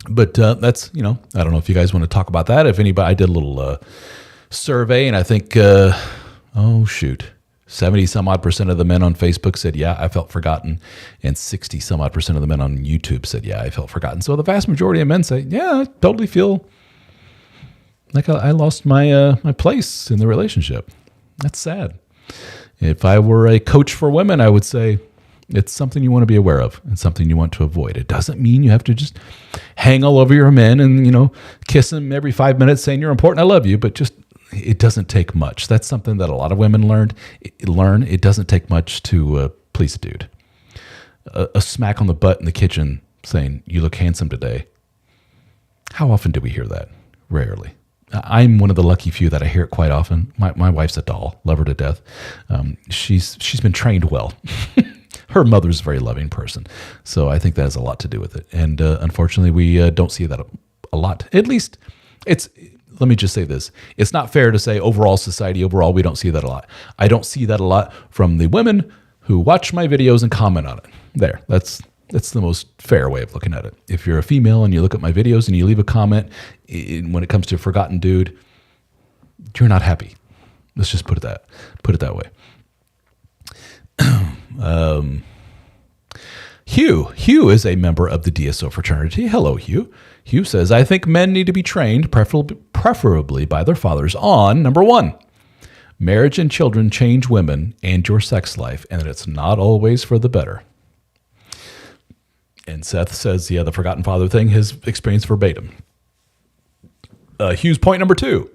[SPEAKER 1] But that's, I don't know if you guys want to talk about that. If anybody, I did a little survey, and I think, 70 some odd % of the men on Facebook said, yeah, I felt forgotten. And 60 some odd % of the men on YouTube said, yeah, I felt forgotten. So the vast majority of men say, yeah, I totally feel like I lost my place in the relationship. That's sad. If I were a coach for women, I would say it's something you want to be aware of and something you want to avoid. It doesn't mean you have to just hang all over your men and, kiss them every 5 minutes saying you're important, I love you, but just it doesn't take much. That's something that a lot of women learn. It doesn't take much to please a dude. A smack on the butt in the kitchen saying, you look handsome today. How often do we hear that? Rarely. I'm one of the lucky few that I hear it quite often. My wife's a doll, love her to death. She's been trained well. Her mother's a very loving person. So I think that has a lot to do with it. And unfortunately, we don't see that a lot. At least let me just say this. It's not fair to say society overall, we don't see that a lot. I don't see that a lot from the women who watch my videos and comment on it. That's the most fair way of looking at it. If you're a female and you look at my videos and you leave a comment, when it comes to forgotten dude, you're not happy. Let's just put it that way. Hugh is a member of the DSO fraternity. Hello, Hugh. Hugh says, I think men need to be trained, preferably by their fathers, on, number 1, marriage and children change women and your sex life, and that it's not always for the better. And Seth says, the forgotten father thing, his experience verbatim. Hugh's point number 2,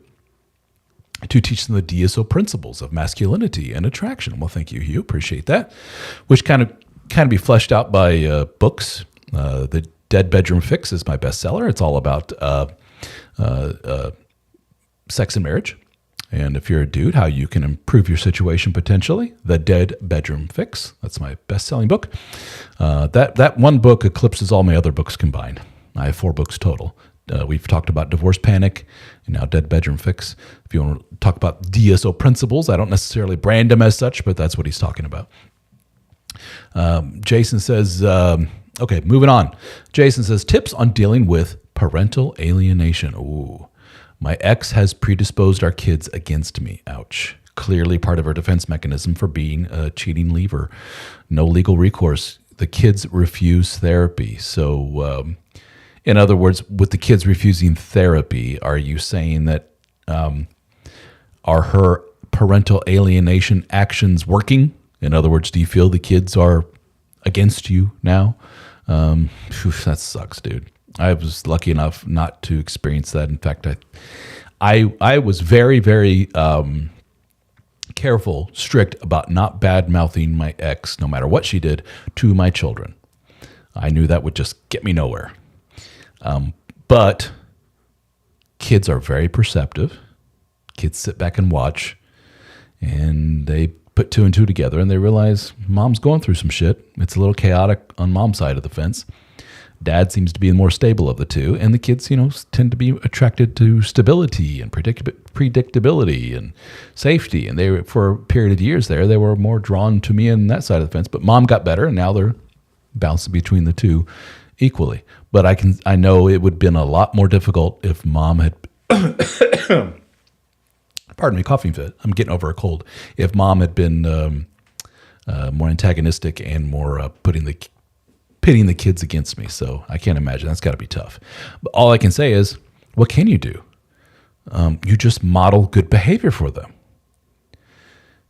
[SPEAKER 1] to teach them the DSO principles of masculinity and attraction. Well, thank you, Hugh. Appreciate that. Which kind of be fleshed out by books. The Dead Bedroom Fix is my bestseller. It's all about sex and marriage. And if you're a dude, how you can improve your situation potentially. The Dead Bedroom Fix. That's my best-selling book. That one book eclipses all my other books combined. I have 4 books total. We've talked about Divorce Panic and now Dead Bedroom Fix. If you want to talk about DSO principles, I don't necessarily brand them as such, but that's what he's talking about. Jason says, okay, moving on. Jason says, tips on dealing with parental alienation. Ooh, my ex has predisposed our kids against me. Ouch. Clearly part of our defense mechanism for being a cheating leaver. No legal recourse. The kids refuse therapy. So, in other words, with the kids refusing therapy, are you saying that are her parental alienation actions working? In other words, do you feel the kids are against you now? That sucks, dude. I was lucky enough not to experience that. In fact, I was very, very careful, strict about not bad-mouthing my ex, no matter what she did, to my children. I knew that would just get me nowhere. But kids are very perceptive. Kids sit back and watch, and they put 2 and 2 together, and they realize mom's going through some shit. It's a little chaotic on mom's side of the fence. Dad seems to be the more stable of the two, and the kids, tend to be attracted to stability and predictability and safety. And they, for a period of years there, they were more drawn to me on that side of the fence. But mom got better, and now they're bouncing between the two equally. But I know it would have been a lot more difficult if mom had, pardon me, coughing fit. I'm getting over a cold. If mom had been more antagonistic and more pitting the kids against me. So I can't imagine. That's got to be tough. But all I can say is, what can you do? You just model good behavior for them.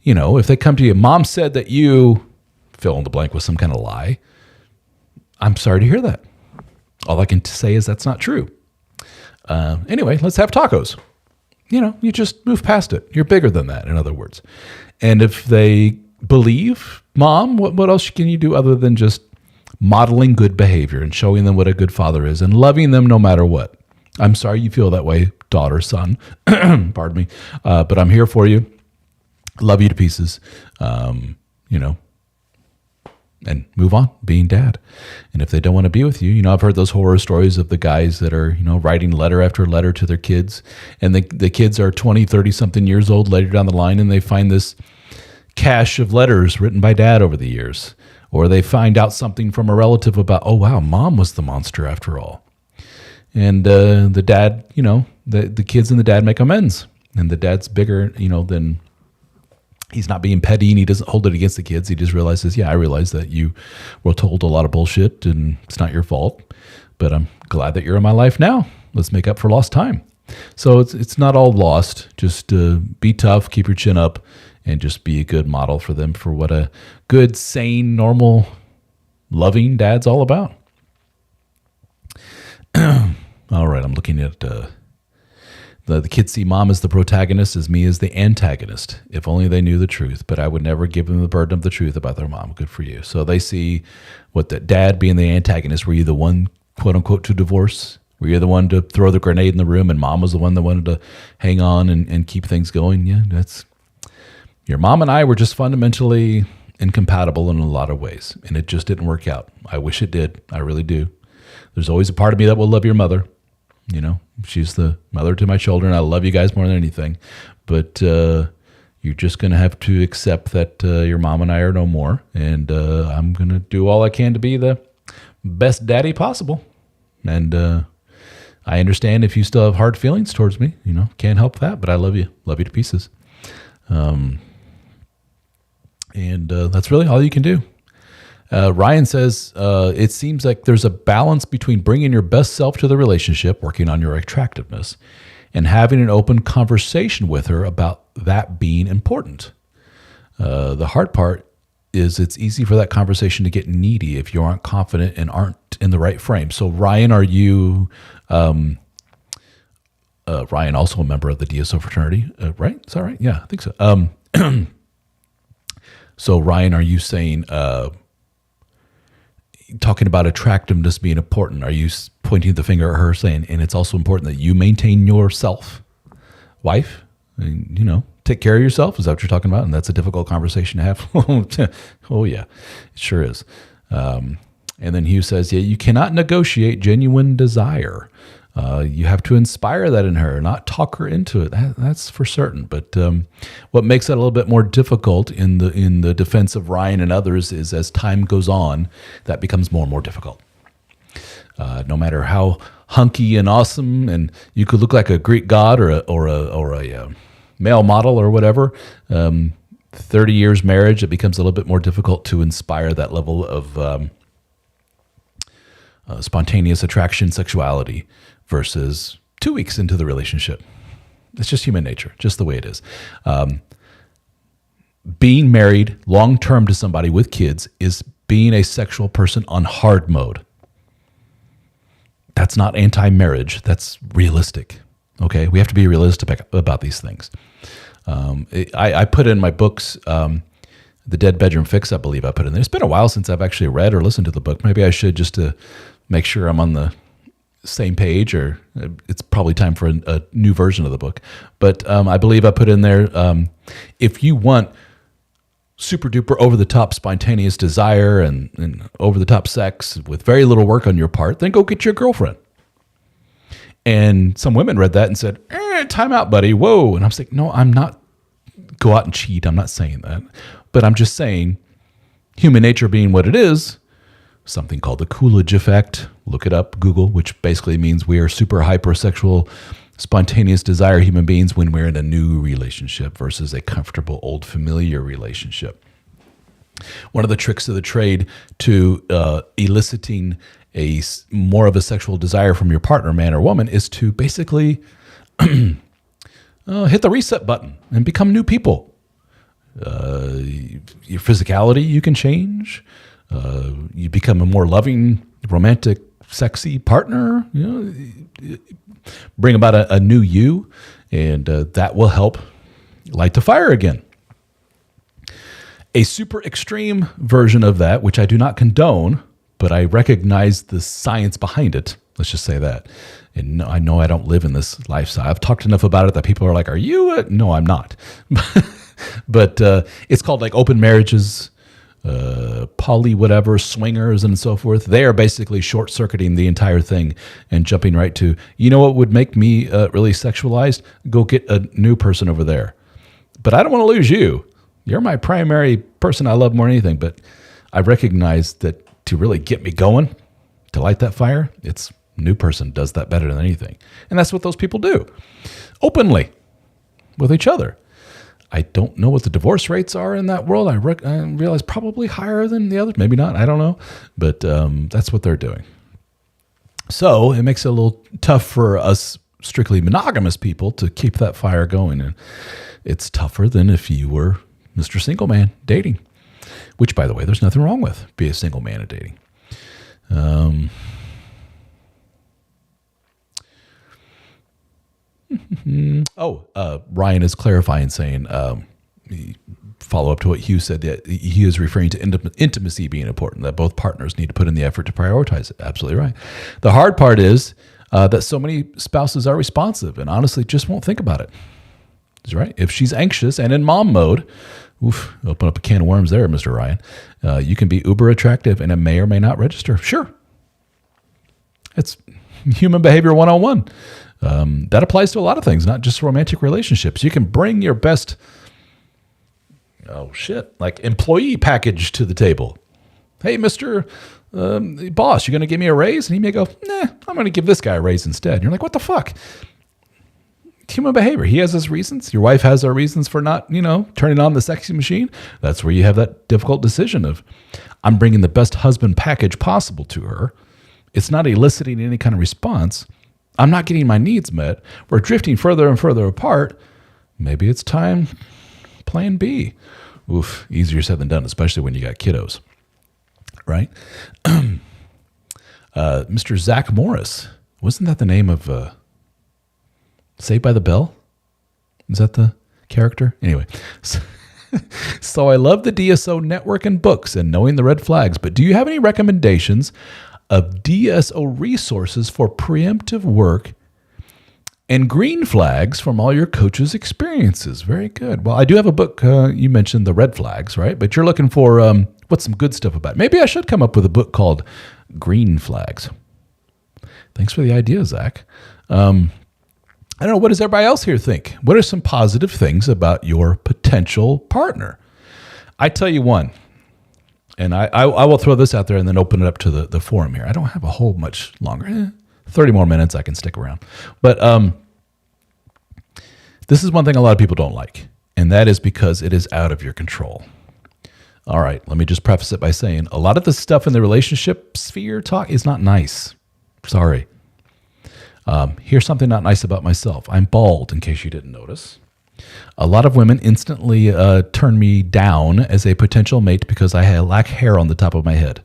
[SPEAKER 1] If they come to you, mom said that you fill in the blank with some kind of lie. I'm sorry to hear that. All I can say is that's not true. Anyway, let's have tacos. You just move past it. You're bigger than that, in other words. And if they believe mom, what else can you do other than just modeling good behavior and showing them what a good father is and loving them no matter what? I'm sorry you feel that way, daughter, son. Pardon me. But I'm here for you. Love you to pieces. And move on, being dad. And if they don't want to be with you, I've heard those horror stories of the guys that are, writing letter after letter to their kids. And the kids are 20, 30 something years old later down the line, and they find this cache of letters written by dad over the years. Or they find out something from a relative about, oh, wow, mom was the monster after all. And the dad, the kids and the dad make amends. And the dad's bigger, than... He's not being petty and he doesn't hold it against the kids. He just realizes, I realize that you were told a lot of bullshit and it's not your fault, but I'm glad that you're in my life now. Let's make up for lost time. So it's not all lost. Just be tough, keep your chin up, and just be a good model for them for what a good, sane, normal, loving dad's all about. All right, I'm looking at... The kids see mom as the protagonist, as me as the antagonist. If only they knew the truth, but I would never give them the burden of the truth about their mom. Good for you. So they see dad being the antagonist. Were you the one, quote unquote, to divorce? Were you the one to throw the grenade in the room and mom was the one that wanted to hang on and keep things going? Yeah, your mom and I were just fundamentally incompatible in a lot of ways, and it just didn't work out. I wish it did. I really do. There's always a part of me that will love your mother. She's the mother to my children. I love you guys more than anything. But you're just going to have to accept that your mom and I are no more. And I'm going to do all I can to be the best daddy possible. And I understand if you still have hard feelings towards me. Can't help that. But I love you. Love you to pieces. And that's really all you can do. Ryan says, it seems like there's a balance between bringing your best self to the relationship, working on your attractiveness, and having an open conversation with her about that being important. The hard part is it's easy for that conversation to get needy if you aren't confident and aren't in the right frame. So Ryan, are you, Ryan, also a member of the DSO fraternity, right? Is that right? Yeah, I think so. So Ryan, are you saying, talking about attractiveness being important, are you pointing the finger at her saying, and it's also important that you maintain yourself, wife, and, take care of yourself? Is that what you're talking about? And that's a difficult conversation to have. Oh yeah, it sure is. And then Hugh says, you cannot negotiate genuine desire. You have to inspire that in her, not talk her into it. That's for certain. But what makes it a little bit more difficult in the defense of Ryan and others is as time goes on, that becomes more and more difficult. No matter how hunky and awesome, and you could look like a Greek god or a male model or whatever, 30 years marriage, it becomes a little bit more difficult to inspire that level of spontaneous attraction, sexuality, versus 2 weeks into the relationship. It's just human nature, just the way it is. Being married long-term to somebody with kids is being a sexual person on hard mode. That's not anti-marriage. That's realistic. Okay, we have to be realistic about these things. I put in my books, The Dead Bedroom Fix, I believe I put in there. It's been a while since I've actually read or listened to the book. Maybe I should, just to make sure I'm on the same page, or it's probably time for a new version of the book. But I believe I put in there, if you want super duper over the top spontaneous desire and over the top sex with very little work on your part, then go get your girlfriend. And some women read that and said, time out, buddy. Whoa. And I was like, no, I'm not go out and cheat. I'm not saying that. But I'm just saying, human nature being what it is, something called the Coolidge effect. Look it up, Google, which basically means we are super hypersexual, spontaneous desire human beings when we're in a new relationship versus a comfortable, old, familiar relationship. One of the tricks of the trade to eliciting more of a sexual desire from your partner, man or woman, is to basically hit the reset button and become new people. Your physicality you can change. You become a more loving, romantic, sexy partner. Bring about a new you, and that will help light the fire again. A super extreme version of that, which I do not condone, but I recognize the science behind it. Let's just say that. And I know I don't live in this lifestyle. I've talked enough about it that people are like, are you? No, I'm not. But it's called like open marriages, poly whatever, swingers and so forth. They are basically short-circuiting the entire thing and jumping right to, you know what would make me really sexualized? Go get a new person over there. But I don't want to lose you. You're my primary person I love more than anything. But I recognize that to really get me going, to light that fire, it's new person does that better than anything. And that's what those people do, openly, with each other. I don't know what the divorce rates are in that world. I realize probably higher than the others. Maybe not. I don't know. But that's what they're doing. So it makes it a little tough for us strictly monogamous people to keep that fire going. And it's tougher than if you were Mr. Single Man dating, which, by the way, there's nothing wrong with being a single man and dating. Ryan is clarifying, saying, follow up to what Hugh said, that he is referring to intimacy being important, that both partners need to put in the effort to prioritize it. Absolutely right. The hard part is that so many spouses are responsive and honestly just won't think about it. That's right. If she's anxious and in mom mode, open up a can of worms there, Mr. Ryan. You can be uber attractive and it may or may not register. Sure. It's human behavior 101. That applies to a lot of things, not just romantic relationships. You can bring your best, like employee package to the table. Hey, Mr. Boss, you going to give me a raise? And he may go, nah, I'm going to give this guy a raise instead. And you're like, what the fuck? Human behavior. He has his reasons. Your wife has her reasons for not, turning on the sexy machine. That's where you have that difficult decision of, I'm bringing the best husband package possible to her. It's not eliciting any kind of response. I'm not getting my needs met. We're drifting further and further apart. Maybe it's time, plan B. Easier said than done, especially when you got kiddos, right? Mr. Zach Morris, wasn't that the name of Saved by the Bell? Is that the character? Anyway, so I love the DSO network and books and knowing the red flags, but do you have any recommendations of DSO resources for preemptive work and green flags from all your coaches' experiences? Very good. Well, I do have a book. You mentioned the red flags, right? But you're looking for what's some good stuff about it. Maybe I should come up with a book called Green Flags. Thanks for the idea, Zach. I don't know. What does everybody else here think? What are some positive things about your potential partner? I tell you one. And I will throw this out there and then open it up to the forum here. I don't have a whole much longer. 30 more minutes, I can stick around. But this is one thing a lot of people don't like, and that is because it is out of your control. All right, let me just preface it by saying a lot of the stuff in the relationship sphere talk is not nice. Sorry. Here's something not nice about myself. I'm bald, in case you didn't notice. A lot of women instantly turn me down as a potential mate because I lack hair on the top of my head.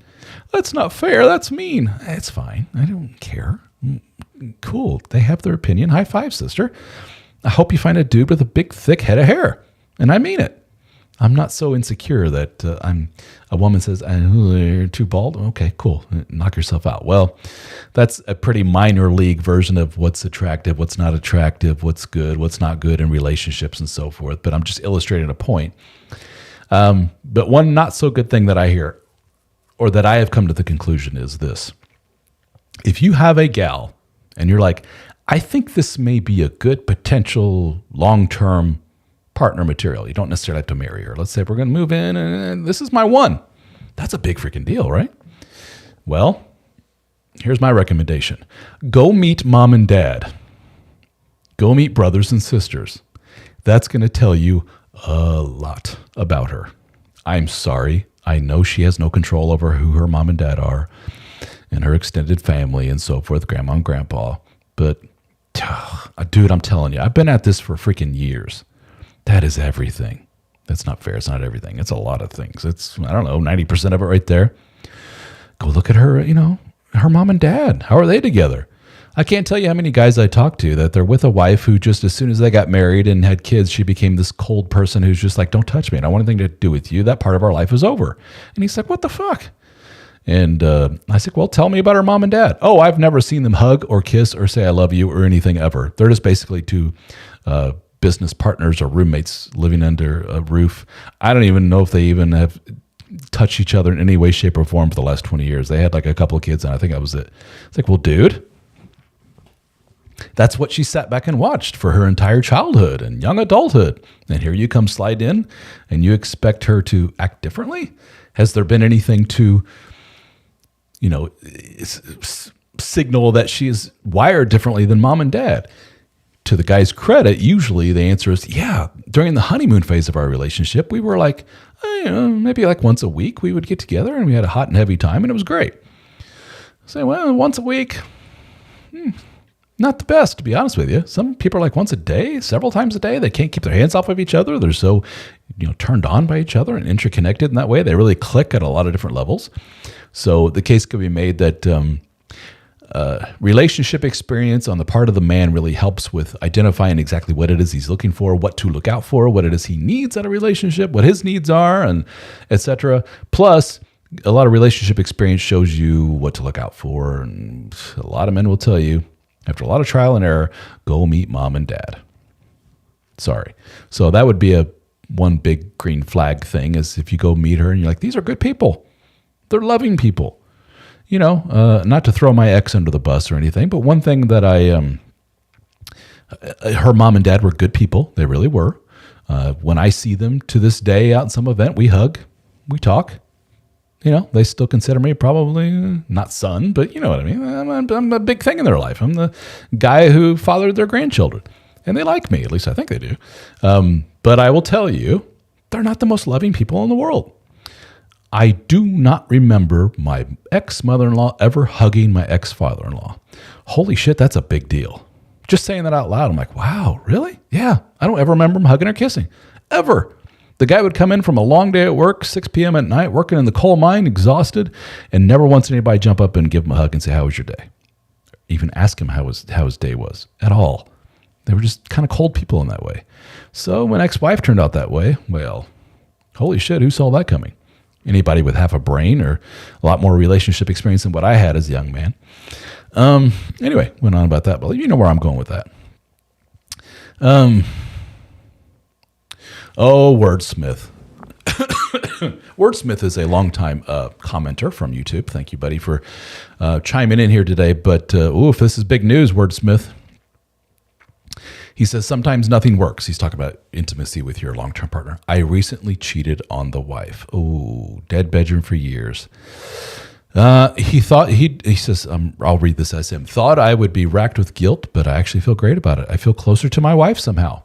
[SPEAKER 1] That's not fair. That's mean. It's fine. I don't care. Cool. They have their opinion. High five, sister. I hope you find a dude with a big, thick head of hair. And I mean it. I'm not so insecure that a woman says, you're too bald. Okay, cool. Knock yourself out. Well, that's a pretty minor league version of what's attractive, what's not attractive, what's good, what's not good in relationships and so forth. But I'm just illustrating a point. But one not so good thing that I hear, or that I have come to the conclusion, is this. If you have a gal and you're like, I think this may be a good potential long-term partner material. You don't necessarily have to marry her. Let's say we're going to move in and this is my one. That's a big freaking deal, right? Well, here's my recommendation. Go meet mom and dad. Go meet brothers and sisters. That's going to tell you a lot about her. I'm sorry. I know she has no control over who her mom and dad are and her extended family and so forth, grandma and grandpa. But Dude, I'm telling you, I've been at this for freaking years. That is everything. That's not fair. It's not everything. It's a lot of things. It's, I don't know, 90% of it right there. Go look at her, her mom and dad. How are they together? I can't tell you how many guys I talk to that they're with a wife who just as soon as they got married and had kids, she became this cold person who's just like, don't touch me. I don't want anything to do with you. That part of our life is over. And he's like, what the fuck? And I said, well, tell me about her mom and dad. Oh, I've never seen them hug or kiss or say I love you or anything ever. They're just basically two business partners or roommates living under a roof. I don't even know if they even have touched each other in any way, shape, or form for the last 20 years. They had like a couple of kids, and I think that was it. It's like, well, dude, that's what she sat back and watched for her entire childhood and young adulthood. And here you come slide in, and you expect her to act differently? Has there been anything to, signal that she is wired differently than mom and dad? To the guy's credit, usually the answer is, yeah, during the honeymoon phase of our relationship, we were like, maybe like once a week we would get together and we had a hot and heavy time and it was great. Say, well, once a week, not the best, to be honest with you. Some people are like once a day, several times a day. They can't keep their hands off of each other. They're so, turned on by each other and interconnected in that way. They really click at a lot of different levels. So the case could be made that relationship experience on the part of the man really helps with identifying exactly what it is he's looking for, what to look out for, what it is he needs out of a relationship, what his needs are, and etc. Plus, a lot of relationship experience shows you what to look out for, and a lot of men will tell you, after a lot of trial and error, go meet mom and dad. Sorry. So that would be one big green flag thing, is if you go meet her and you're like, these are good people. They're loving people. Not to throw my ex under the bus or anything, but one thing that her mom and dad were good people. They really were. When I see them to this day out in some event, we hug, we talk. They still consider me probably not son, but you know what I mean? I'm a big thing in their life. I'm the guy who fathered their grandchildren, and they like me. At least I think they do. But I will tell you, they're not the most loving people in the world. I do not remember my ex-mother-in-law ever hugging my ex-father-in-law. Holy shit, that's a big deal. Just saying that out loud, I'm like, wow, really? Yeah, I don't ever remember him hugging or kissing, ever. The guy would come in from a long day at work, 6 p.m. at night, working in the coal mine, exhausted, and never once anybody jump up and give him a hug and say, how was your day? Even ask him how his day was at all. They were just kind of cold people in that way. So when ex-wife turned out that way, well, holy shit, who saw that coming? Anybody with half a brain or a lot more relationship experience than what I had as a young man. Anyway, went on about that, but you know where I'm going with that. Wordsmith. Wordsmith is a longtime commenter from YouTube. Thank you, buddy, for chiming in here today. But if this is big news, Wordsmith. He says, sometimes nothing works. He's talking about intimacy with your long-term partner. I recently cheated on the wife. Oh, dead bedroom for years. He says, I'll read this as him. Thought I would be racked with guilt, but I actually feel great about it. I feel closer to my wife somehow.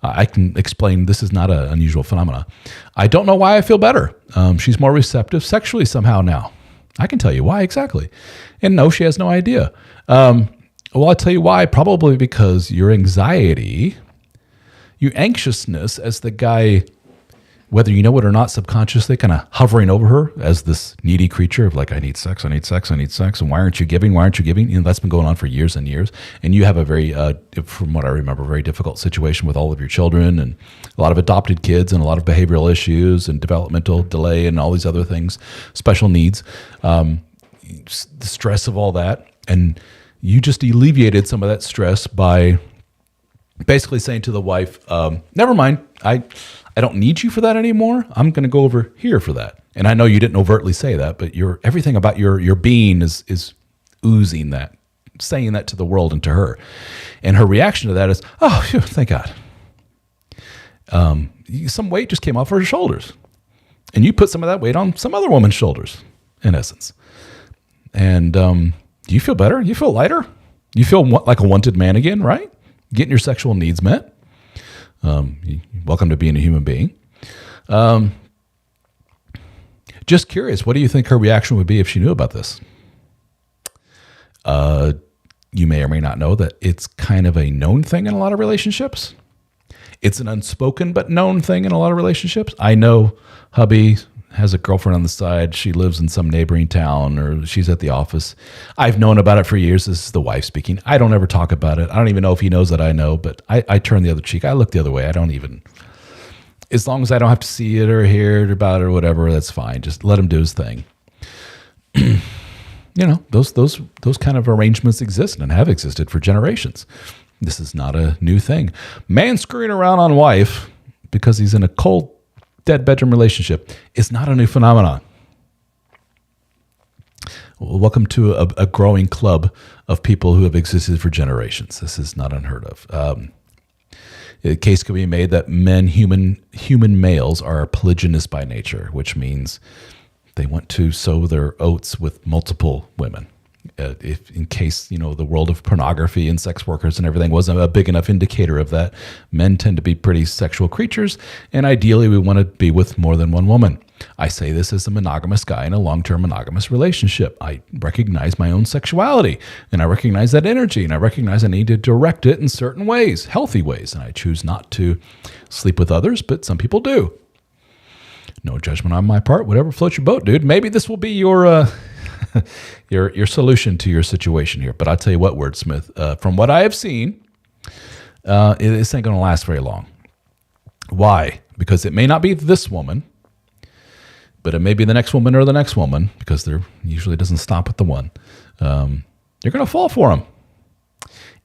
[SPEAKER 1] I can explain this is not an unusual phenomenon. I don't know why I feel better. She's more receptive sexually somehow now. I can tell you why exactly. And no, she has no idea. Well, I'll tell you why. Probably because your anxiety, your anxiousness as the guy, whether you know it or not, subconsciously kind of hovering over her as this needy creature of like, I need sex, I need sex, I need sex. And why aren't you giving? Why aren't you giving? That's been going on for years and years. And you have a very, from what I remember, very difficult situation with all of your children and a lot of adopted kids and a lot of behavioral issues and developmental delay and all these other things, special needs, the stress of all that. And you just alleviated some of that stress by basically saying to the wife, never mind, I don't need you for that anymore. I'm going to go over here for that. And I know you didn't overtly say that, but everything about your being is oozing that, saying that to the world and to her. And her reaction to that is, oh, phew, thank God. Some weight just came off her shoulders. And you put some of that weight on some other woman's shoulders, in essence. And do you feel better? You feel lighter? You feel like a wanted man again, right? Getting your sexual needs met. Welcome to being a human being. Just curious, what do you think her reaction would be if she knew about this? You may or may not know that it's kind of a known thing in a lot of relationships. It's an unspoken but known thing in a lot of relationships. I know hubby has a girlfriend on the side. She lives in some neighboring town, or she's at the office. I've known about it for years. This is the wife speaking. I don't ever talk about it. I don't even know if he knows that I know, but I turn the other cheek. I look the other way. I don't even, as long as I don't have to see it or hear it about it or whatever, that's fine. Just let him do his thing. Those kind of arrangements exist and have existed for generations. This is not a new thing. Man screwing around on wife because he's in a cold, dead bedroom relationship is not a new phenomenon. Well, welcome to a growing club of people who have existed for generations. This is not unheard of. A case can be made that human males are polygynous by nature, which means they want to sow their oats with multiple women. If in case, the world of pornography and sex workers and everything wasn't a big enough indicator of that, men tend to be pretty sexual creatures, and ideally we want to be with more than one woman. I say this as a monogamous guy in a long-term monogamous relationship. I recognize my own sexuality, and I recognize that energy, and I recognize I need to direct it in certain ways, healthy ways, and I choose not to sleep with others, but some people do. No judgment on my part. Whatever floats your boat, dude. Maybe this will be your your solution to your situation here. But I'll tell you what, Wordsmith, from what I have seen, this ain't going to last very long. Why? Because it may not be this woman, but it may be the next woman or the next woman, because there usually doesn't stop at the one. You're going to fall for them.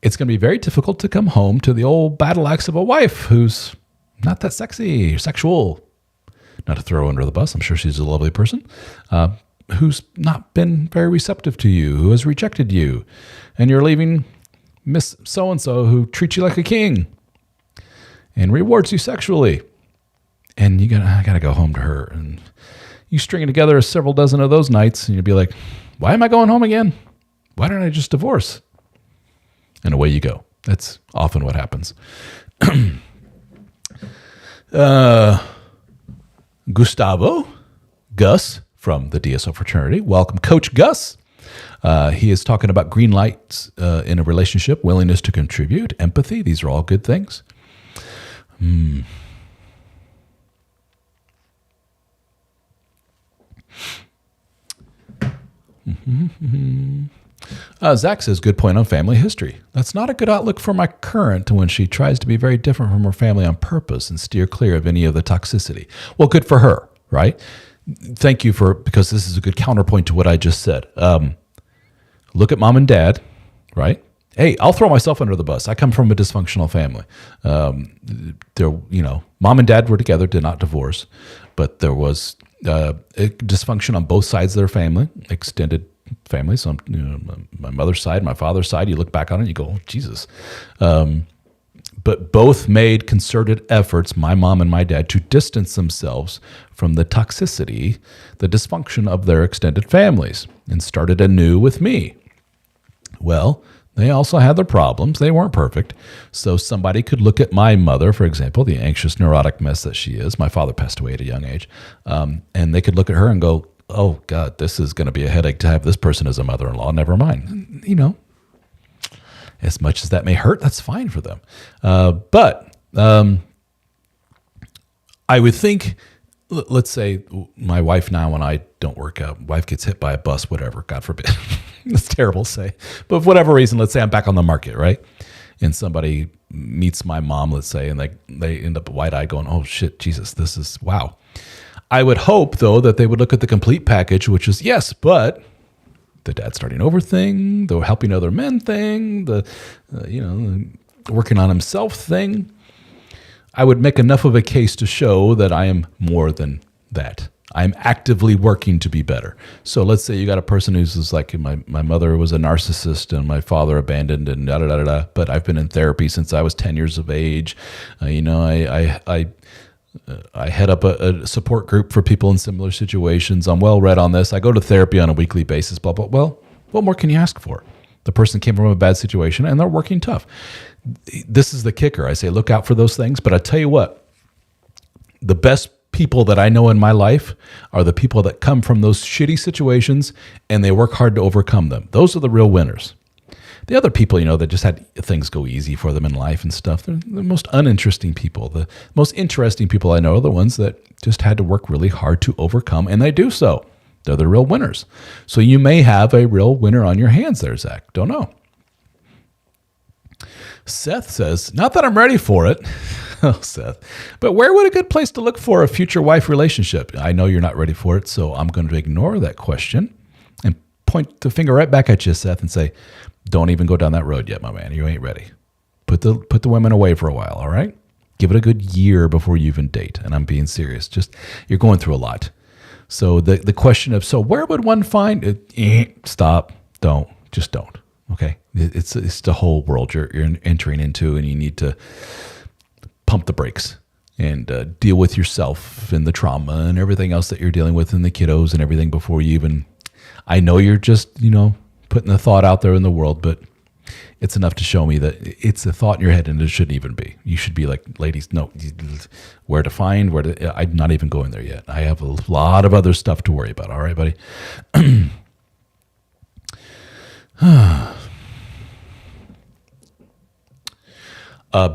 [SPEAKER 1] It's going to be very difficult to come home to the old battle axe of a wife who's not that sexy or sexual. Not to throw her under the bus. I'm sure she's a lovely person. Who's not been very receptive to you, who has rejected you, and you're leaving Miss So-and-so who treats you like a king and rewards you sexually. And I gotta go home to her. And you string together several dozen of those nights, and you'll be like, why am I going home again? Why don't I just divorce? And away you go. That's often what happens. Gus, from the DSO fraternity. Welcome, Coach Gus. He is talking about green lights in a relationship, willingness to contribute, empathy. These are all good things. Zach says, good point on family history. That's not a good outlook for my current when she tries to be very different from her family on purpose and steer clear of any of the toxicity. Well, good for her, right? Thank you because this is a good counterpoint to what I just said. Look at mom and dad, right? Hey, I'll throw myself under the bus. I come from a dysfunctional family. Mom and dad were together, did not divorce, but there was a dysfunction on both sides of their family, extended family. So, my mother's side, my father's side, you look back on it, you go, oh, Jesus. But both made concerted efforts, my mom and my dad, to distance themselves from the toxicity, the dysfunction of their extended families, and started anew with me. Well, they also had their problems. They weren't perfect. So somebody could look at my mother, for example, the anxious, neurotic mess that she is. My father passed away at a young age. And they could look at her and go, oh, God, this is going to be a headache to have this person as a mother-in-law. Never mind. As much as that may hurt, that's fine for them. But I would think, let's say my wife now, when I don't work out, wife gets hit by a bus, whatever, God forbid. It's terrible to say. But for whatever reason, let's say I'm back on the market, right? And somebody meets my mom, let's say, and they end up wide-eyed going, oh, shit, Jesus, this is, wow. I would hope, though, that they would look at the complete package, which is, yes, but the dad starting over thing, the helping other men thing, the working on himself thing. I would make enough of a case to show that I am more than that. I'm actively working to be better. So let's say you got a person who's just like, my mother was a narcissist and my father abandoned and da-da-da-da-da, but I've been in therapy since I was 10 years of age. I head up a support group for people in similar situations. I'm well read on this. I go to therapy on a weekly basis, blah, blah. Well, what more can you ask for? The person came from a bad situation and they're working tough. This is the kicker. I say, look out for those things. But I tell you what, the best people that I know in my life are the people that come from those shitty situations and they work hard to overcome them. Those are the real winners. The other people, that just had things go easy for them in life and stuff, they're the most uninteresting people. The most interesting people I know are the ones that just had to work really hard to overcome, and they do so. They're the real winners. So you may have a real winner on your hands there, Zach. Don't know. Seth says, not that I'm ready for it. Oh, Seth. But where would a good place to look for a future wife relationship? I know you're not ready for it, so I'm going to ignore that question and point the finger right back at you, Seth, and say, don't even go down that road yet, my man. You ain't ready. Put the women away for a while, all right? Give it a good year before you even date. And I'm being serious. Just, you're going through a lot. So the question of, so where would one find it? Stop. Don't. Just don't. Okay? It's the whole world you're entering into, and you need to pump the brakes and deal with yourself and the trauma and everything else that you're dealing with and the kiddos and everything before you even, I know you're just, putting the thought out there in the world, but it's enough to show me that it's a thought in your head and it shouldn't even be. You should be like, ladies, no, where to find, I'm not even going there yet. I have a lot of other stuff to worry about. All right, buddy.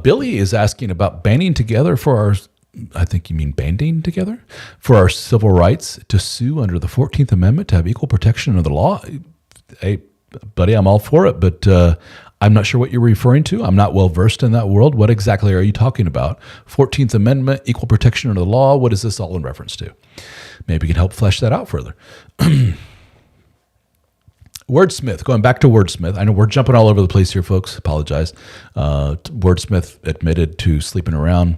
[SPEAKER 1] Billy is asking about banding together I think you mean banding together, for our civil rights to sue under the 14th Amendment to have equal protection under the law. Hey, buddy, I'm all for it, but I'm not sure what you're referring to. I'm not well versed in that world. What exactly are you talking about? 14th Amendment, equal protection under the law. What is this all in reference to? Maybe we can help flesh that out further. Wordsmith, going back to Wordsmith. I know we're jumping all over the place here, folks. Apologize. Wordsmith admitted to sleeping around,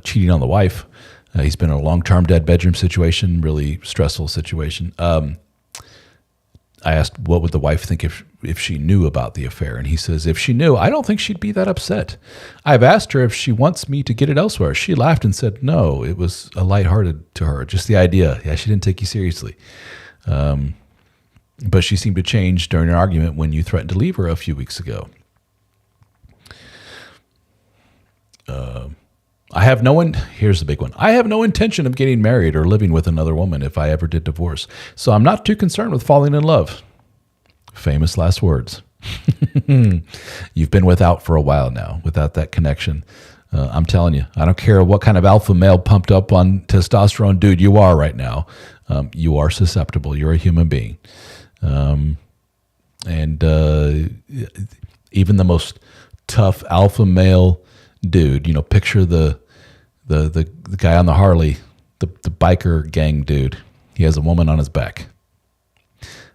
[SPEAKER 1] cheating on the wife. He's been in a long-term dead bedroom situation, really stressful situation. I asked, what would the wife think if she knew about the affair? And he says, if she knew, I don't think she'd be that upset. I've asked her if she wants me to get it elsewhere. She laughed and said, no, it was a lighthearted to her. Just the idea. Yeah, she didn't take you seriously. But she seemed to change during an argument when you threatened to leave her a few weeks ago. Here's the big one. I have no intention of getting married or living with another woman if I ever did divorce. So I'm not too concerned with falling in love. Famous last words. You've been without for a while now, without that connection. I'm telling you, I don't care what kind of alpha male pumped up on testosterone dude you are right now. You are susceptible. You're a human being. And even the most tough alpha male dude, picture the guy on the Harley, the biker gang dude. He has a woman on his back.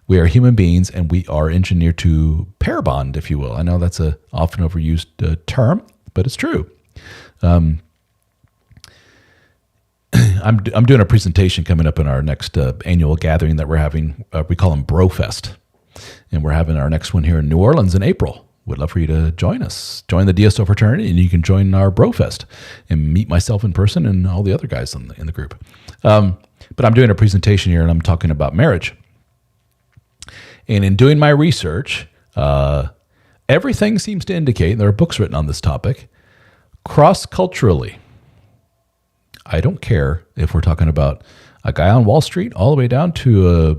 [SPEAKER 1] We are human beings, and we are engineered to pair bond, if you will. I know that's a often overused term, but it's true. I'm doing a presentation coming up in our next annual gathering that we're having. We call them BroFest, and we're having our next one here in New Orleans in April. Would love for you to join us. Join the DSO fraternity, and you can join our BroFest and meet myself in person and all the other guys in the group. But I'm doing a presentation here, and I'm talking about marriage. And in doing my research, everything seems to indicate, and there are books written on this topic, cross-culturally. I don't care if we're talking about a guy on Wall Street all the way down to a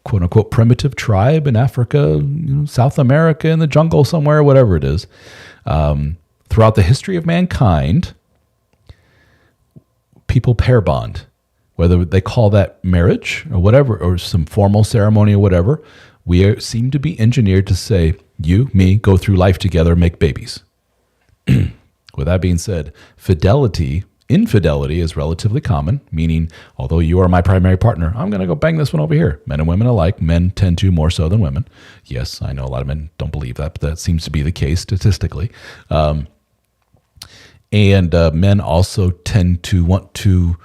[SPEAKER 1] quote-unquote primitive tribe in Africa, South America, in the jungle somewhere, whatever it is. Throughout the history of mankind, people pair bond. Whether they call that marriage or whatever, or some formal ceremony or whatever, we seem to be engineered to say, you, me, go through life together, make babies. With that being said, infidelity is relatively common, meaning, although you are my primary partner, I'm going to go bang this one over here. Men and women alike. Men tend to more so than women. Yes, I know a lot of men don't believe that, but that seems to be the case statistically. And men also tend to want to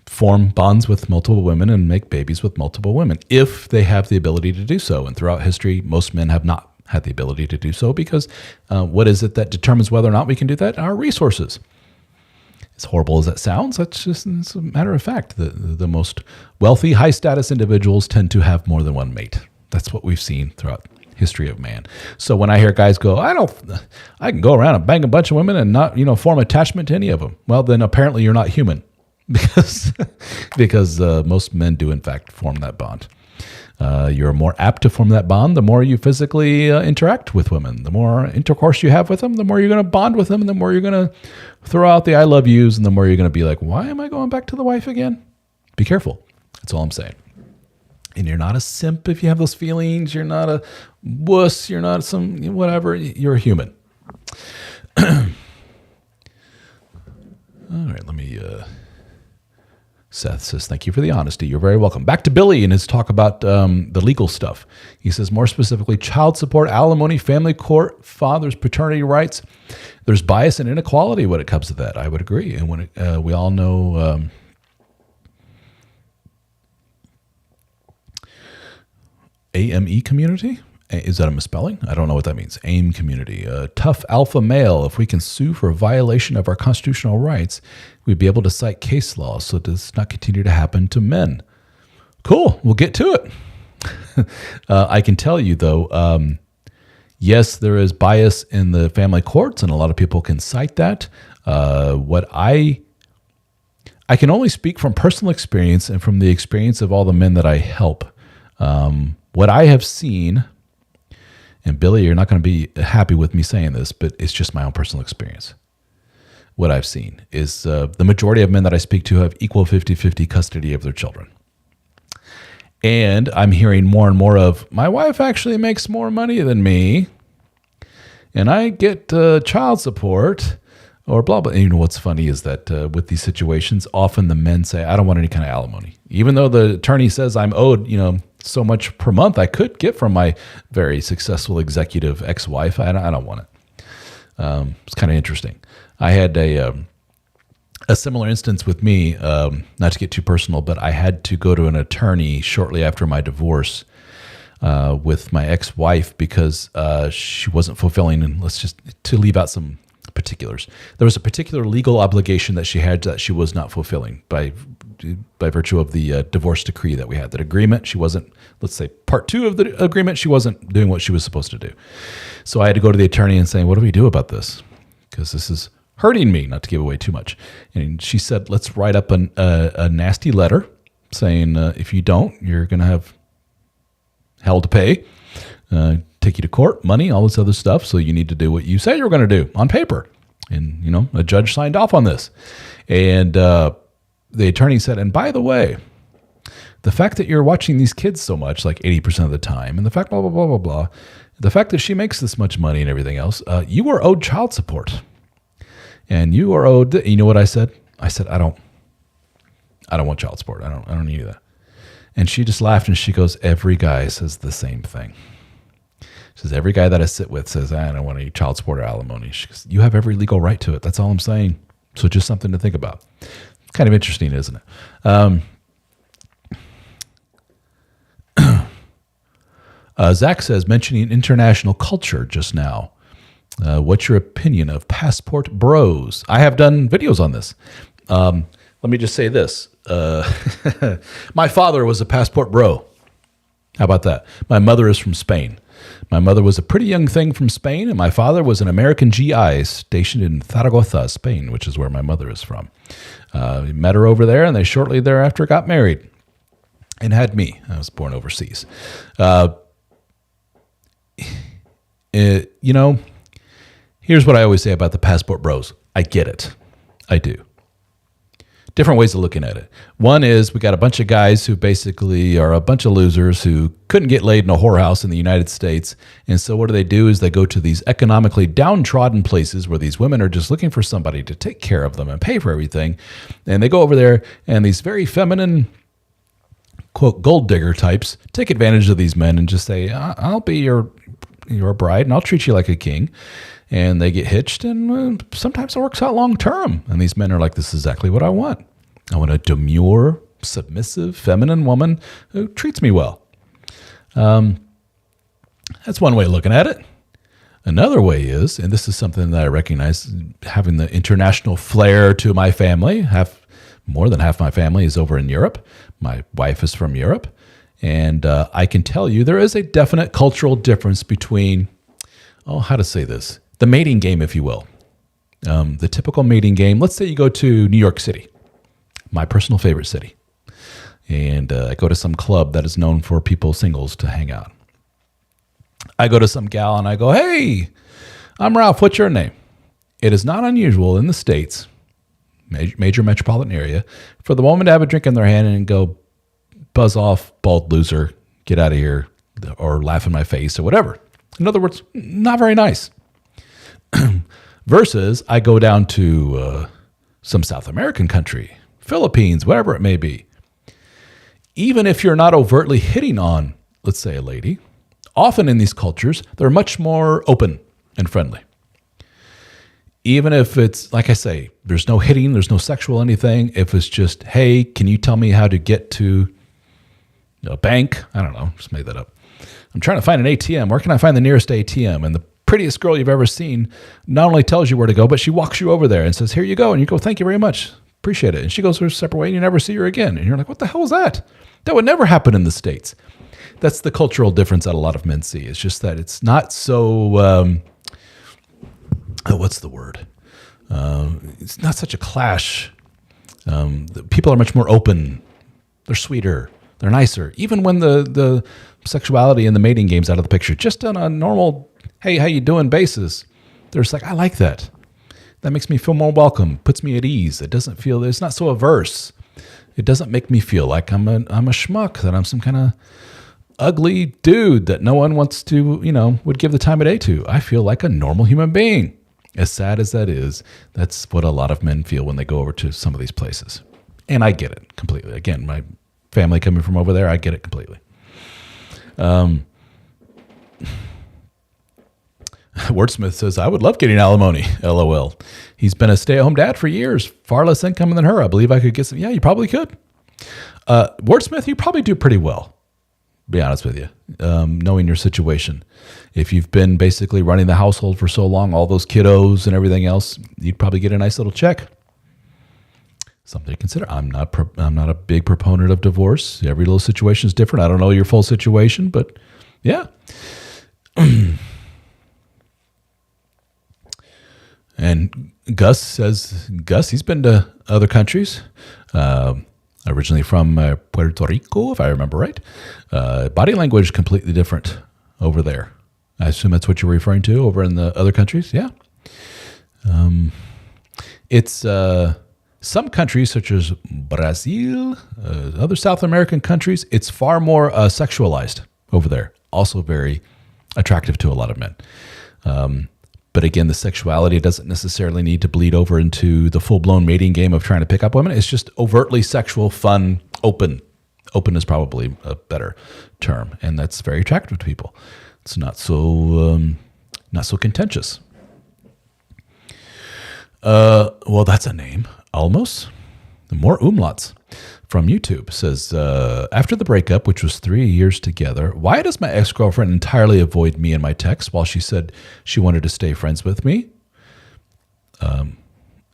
[SPEAKER 1] form bonds with multiple women and make babies with multiple women if they have the ability to do so. And throughout history, most men have not had the ability to do so because what is it that determines whether or not we can do that? Our resources. As horrible as that sounds, it's a matter of fact. The most wealthy, high-status individuals tend to have more than one mate. That's what we've seen throughout history of man. So when I hear guys go, I can go around and bang a bunch of women and not, form attachment to any of them. Well, then apparently you're not human because most men do in fact form that bond. You're more apt to form that bond the more you physically interact with women. The more intercourse you have with them, the more you're going to bond with them, and the more you're going to throw out the I love yous, and the more you're going to be like, why am I going back to the wife again? Be careful. That's all I'm saying. And you're not a simp if you have those feelings. You're not a wuss. You're not some whatever. You're a human. All right, let me... Seth says, thank you for the honesty. You're very welcome. Back to Billy and his talk about the legal stuff. He says, more specifically, child support, alimony, family court, father's paternity rights. There's bias and inequality when it comes to that. I would agree. And when we all know... AME community? Is that a misspelling? I don't know what that means. AIM community. Tough alpha male. If we can sue for a violation of our constitutional rights, we'd be able to cite case law so it does not continue to happen to men. Cool. We'll get to it. I can tell you, though, yes, there is bias in the family courts, and a lot of people can cite that. What I can only speak from personal experience and from the experience of all the men that I help. What I have seen, and Billy, you're not going to be happy with me saying this, but it's just my own personal experience. What I've seen is the majority of men that I speak to have equal 50-50 custody of their children. And I'm hearing more and more of, my wife actually makes more money than me, and I get child support, or blah, blah. And you know what's funny is that with these situations, often the men say, I don't want any kind of alimony. Even though the attorney says I'm owed, so much per month I could get from my very successful executive ex-wife. I don't want it. It's kind of interesting. I had a similar instance with me, not to get too personal, but I had to go to an attorney shortly after my divorce with my ex-wife because she wasn't fulfilling, and to leave out some particulars. There was a particular legal obligation that she had that she was not fulfilling by virtue of the divorce decree that we had. That agreement, she wasn't, let's say part 2 of the agreement, she wasn't doing what she was supposed to do. So I had to go to the attorney and say, what do we do about this? Because this is hurting me, not to give away too much. And she said, let's write up a nasty letter saying, if you don't, you're going to have hell to pay, take you to court, money, all this other stuff. So you need to do what you say you're going to do on paper. And, a judge signed off on this. And the attorney said, and by the way, the fact that you're watching these kids so much, like 80% of the time, and the fact, blah, blah, blah, blah, blah, the fact that she makes this much money and everything else, you are owed child support. And you are owed, you know what I said? I said, I don't want child support. I don't need that. And she just laughed and she goes, every guy says the same thing. She says, every guy that I sit with says, I don't want any child support or alimony. She goes, you have every legal right to it. That's all I'm saying. So just something to think about. It's kind of interesting, isn't it? Zach says, mentioning international culture just now. What's your opinion of passport bros? I have done videos on this. Let me just say this. My father was a passport bro. How about that? My mother is from Spain. My mother was a pretty young thing from Spain, and my father was an American GI stationed in Zaragoza, Spain, which is where my mother is from. Met her over there, and they shortly thereafter got married and had me. I was born overseas. Here's what I always say about the passport bros. I get it. I do. Different ways of looking at it. One is we got a bunch of guys who basically are a bunch of losers who couldn't get laid in a whorehouse in the United States. And so what do is they go to these economically downtrodden places where these women are just looking for somebody to take care of them and pay for everything. And they go over there, and these very feminine, quote, gold digger types take advantage of these men and just say, I'll be your bride and I'll treat you like a king. And they get hitched, and sometimes it works out long term. And these men are like, this is exactly what I want. I want a demure, submissive, feminine woman who treats me well. That's one way of looking at it. Another way is, and this is something that I recognize, having the international flair to my family. More than half my family is over in Europe. My wife is from Europe. And I can tell you there is a definite cultural difference between, how to say this? The mating game, if you will. The typical mating game. Let's say you go to New York City, my personal favorite city. and I go to some club that is known for people, singles, to hang out. I go to some gal and I go, hey, I'm Ralph, what's your name? It is not unusual in the States, major metropolitan area, for the woman to have a drink in their hand and go, buzz off, bald loser, get out of here, or laugh in my face, or whatever. In other words, not very nice. Versus I go down to some South American country, Philippines, whatever it may be. Even if you're not overtly hitting on, let's say, a lady, often in these cultures, they're much more open and friendly. Even if it's, like I say, there's no hitting, there's no sexual anything. If it's just, hey, can you tell me how to get to a bank? I don't know, just made that up. I'm trying to find an ATM. Where can I find the nearest ATM? And the prettiest girl you've ever seen not only tells you where to go, but she walks you over there and says, here you go. And you go, thank you very much. Appreciate it. And she goes her separate way and you never see her again. And you're like, what the hell is that? That would never happen in the States. That's the cultural difference that a lot of men see. It's just that it's not so, what's the word? It's not such a clash. People are much more open. They're sweeter. They're nicer. Even when the sexuality and the mating game's out of the picture, just on a normal, hey, how you doing basis, they're just like, I like that. That makes me feel more welcome, puts me at ease. It doesn't feel, it's not so averse. It doesn't make me feel like I'm a schmuck, that I'm some kind of ugly dude that no one wants to, would give the time of day to. I feel like a normal human being. As sad as that is, that's what a lot of men feel when they go over to some of these places. And I get it completely. Again, my family coming from over there, I get it completely. Wordsmith says, I would love getting alimony, LOL. He's been a stay-at-home dad for years, far less income than her. I believe I could get some. Yeah, you probably could. Wordsmith, you probably do pretty well, to be honest with you, knowing your situation. If you've been basically running the household for so long, all those kiddos and everything else, you'd probably get a nice little check. Something to consider. I'm not a big proponent of divorce. Every little situation is different. I don't know your full situation, but yeah. And Gus says, he's been to other countries, originally from Puerto Rico, if I remember right. Body language completely different over there. I assume that's what you're referring to over in the other countries. Yeah. It's some countries such as Brazil, other South American countries, it's far more sexualized over there. Also very attractive to a lot of men. But again, the sexuality doesn't necessarily need to bleed over into the full-blown mating game of trying to pick up women. It's just overtly sexual, fun, open. Open is probably a better term, and that's very attractive to people. It's not so contentious. Well, that's a name. Almost. More umlauts from YouTube says, after the breakup, which was 3 years together, why does my ex-girlfriend entirely avoid me and my texts while she said she wanted to stay friends with me?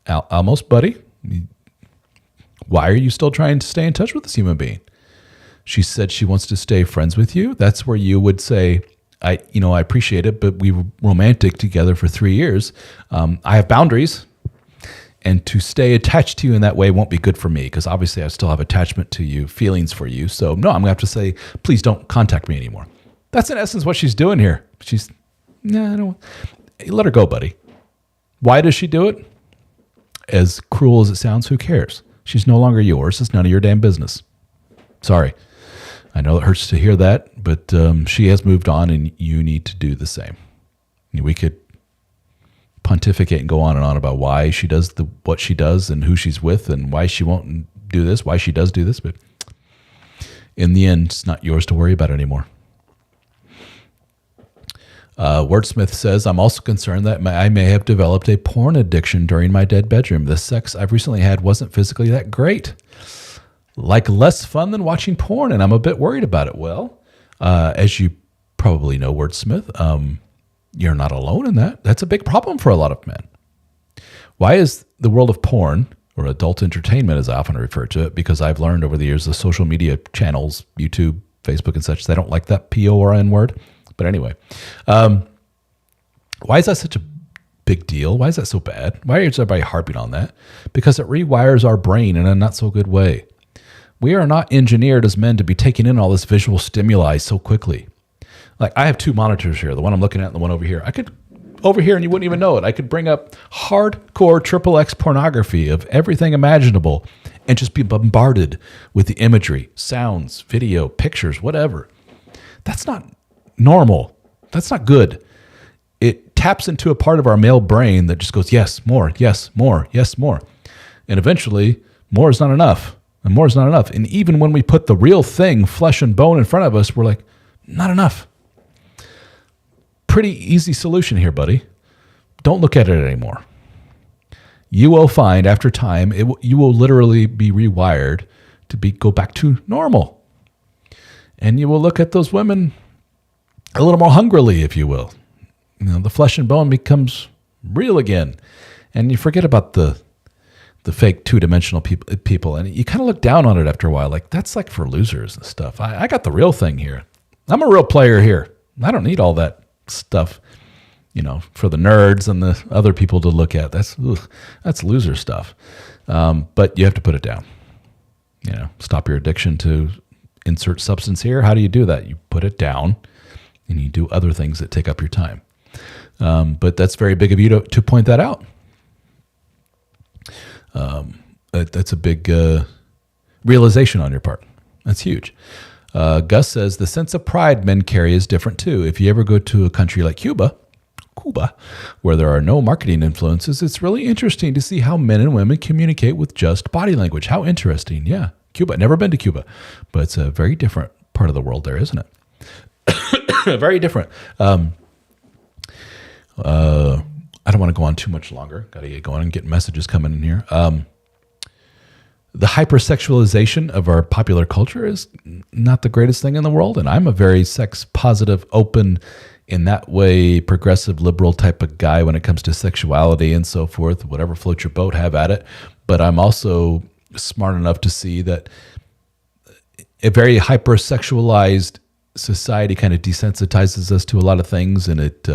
[SPEAKER 1] Almost, buddy, why are you still trying to stay in touch with this human being? She said she wants to stay friends with you. That's where you would say, I appreciate it, but we were romantic together for 3 years. I have boundaries. And to stay attached to you in that way won't be good for me because obviously I still have attachment to you, feelings for you. So no, I'm going to have to say, please don't contact me anymore. That's in essence what she's doing here. I don't. Let her go, buddy. Why does she do it? As cruel as it sounds, who cares? She's no longer yours. It's none of your damn business. Sorry. I know it hurts to hear that, but she has moved on and you need to do the same. We could pontificate and go on and on about why she does what she does and who she's with and why she won't do this, why she does do this. But in the end, it's not yours to worry about anymore. Wordsmith says, I'm also concerned that I may have developed a porn addiction during my dead bedroom. The sex I've recently had wasn't physically that great. Like less fun than watching porn, and I'm a bit worried about it. Well, as you probably know, Wordsmith, you're not alone in that. That's a big problem for a lot of men. Why is the world of porn, or adult entertainment as I often refer to it, because I've learned over the years the social media channels, YouTube, Facebook and such, they don't like that P-O-R-N word. But anyway, why is that such a big deal? Why is that so bad? Why is everybody harping on that? Because it rewires our brain in a not so good way. We are not engineered as men to be taking in all this visual stimuli so quickly. Like, I have two monitors here, the one I'm looking at and the one over here. I could, over here, and you wouldn't even know it, I could bring up hardcore XXX pornography of everything imaginable and just be bombarded with the imagery, sounds, video, pictures, whatever. That's not normal. That's not good. It taps into a part of our male brain that just goes, yes, more, yes, more, yes, more. And eventually, more is not enough. And more is not enough. And even when we put the real thing, flesh and bone, in front of us, we're like, not enough. Pretty easy solution here, buddy. Don't look at it anymore. You will find after time, you will literally be rewired to go back to normal. And you will look at those women a little more hungrily, if you will. You know, the flesh and bone becomes real again. And you forget about the fake two-dimensional people. And you kind of look down on it after a while. Like, that's like for losers and stuff. I got the real thing here. I'm a real player here. I don't need all that stuff, you know, for the nerds and the other people to look at. That's loser stuff. But you have to put it down. You know, stop your addiction to insert substance here. How do you do that? You put it down and you do other things that take up your time. But that's very big of you to point that out. That's a big realization on your part. That's huge. Gus says, the sense of pride men carry is different too. If you ever go to a country like Cuba, where there are no marketing influences, it's really interesting to see how men and women communicate with just body language. How interesting. Yeah. Cuba. Never been to Cuba, but it's a very different part of the world there, isn't it? Very different. I don't want to go on too much longer. Got to get going and get messages coming in here. The hypersexualization of our popular culture is not the greatest thing in the world. And I'm a very sex positive, open, in that way, progressive, liberal type of guy when it comes to sexuality and so forth. Whatever floats your boat, have at it. But I'm also smart enough to see that a very hypersexualized society kind of desensitizes us to a lot of things, and it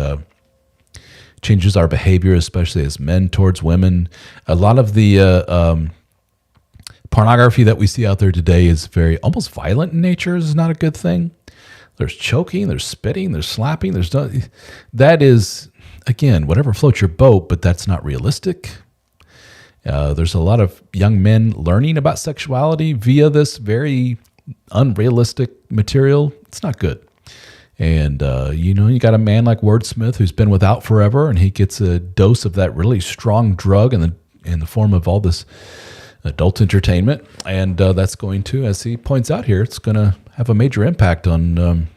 [SPEAKER 1] changes our behavior, especially as men towards women. A lot of the pornography that we see out there today is very almost violent in nature. Is not a good thing. There's choking, there's spitting, there's slapping. That is, again, whatever floats your boat, but that's not realistic. There's a lot of young men learning about sexuality via this very unrealistic material. It's not good. And, you got a man like Wordsmith who's been without forever, and he gets a dose of that really strong drug in the form of all this adult entertainment. And that's going to, as he points out here, it's going to have a major impact on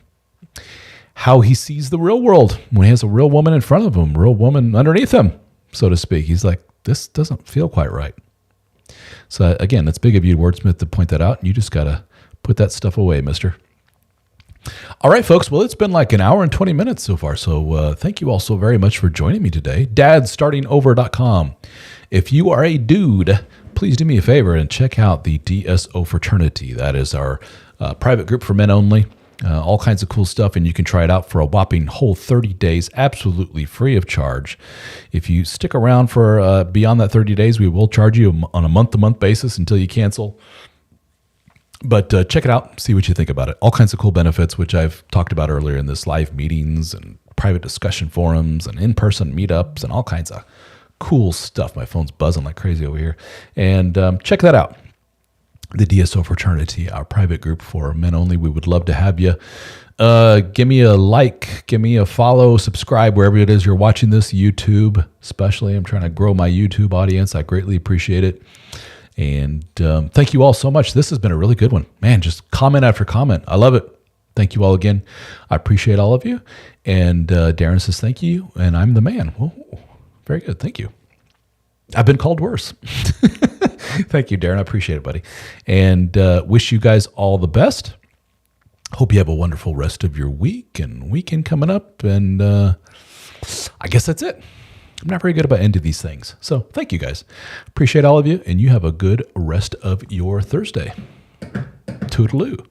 [SPEAKER 1] how he sees the real world when he has a real woman in front of him, real woman underneath him, so to speak. He's like, this doesn't feel quite right. So again, it's big of you, Wordsmith, to point that out. And you just got to put that stuff away, mister. All right, folks. Well, it's been like an hour and 20 minutes so far. So thank you all so very much for joining me today. dadstartingover.com. If you are a dude, please do me a favor and check out the DSO fraternity. That is our private group for men only. All kinds of cool stuff, and you can try it out for a whopping whole 30 days, absolutely free of charge. If you stick around for beyond that 30 days, we will charge you on a month-to-month basis until you cancel. But check it out, see what you think about it. All kinds of cool benefits, which I've talked about earlier in this, live meetings and private discussion forums and in-person meetups and all kinds of cool stuff. My phone's buzzing like crazy over here. And check that out. The DSO fraternity, our private group for men only. We would love to have you. Give me a like, give me a follow, subscribe wherever it is you're watching this, YouTube especially. I'm trying to grow my YouTube audience. I greatly appreciate it. And thank you all so much. This has been a really good one. Man, just comment after comment. I love it. Thank you all again. I appreciate all of you. And Darren says thank you, and I'm the man. Whoa, very good. Thank you. I've been called worse. Thank you, Darren. I appreciate it, buddy. And wish you guys all the best. Hope you have a wonderful rest of your week and weekend coming up. And I guess that's it. I'm not very good about ending these things. So thank you, guys. Appreciate all of you. And you have a good rest of your Thursday. Toodaloo.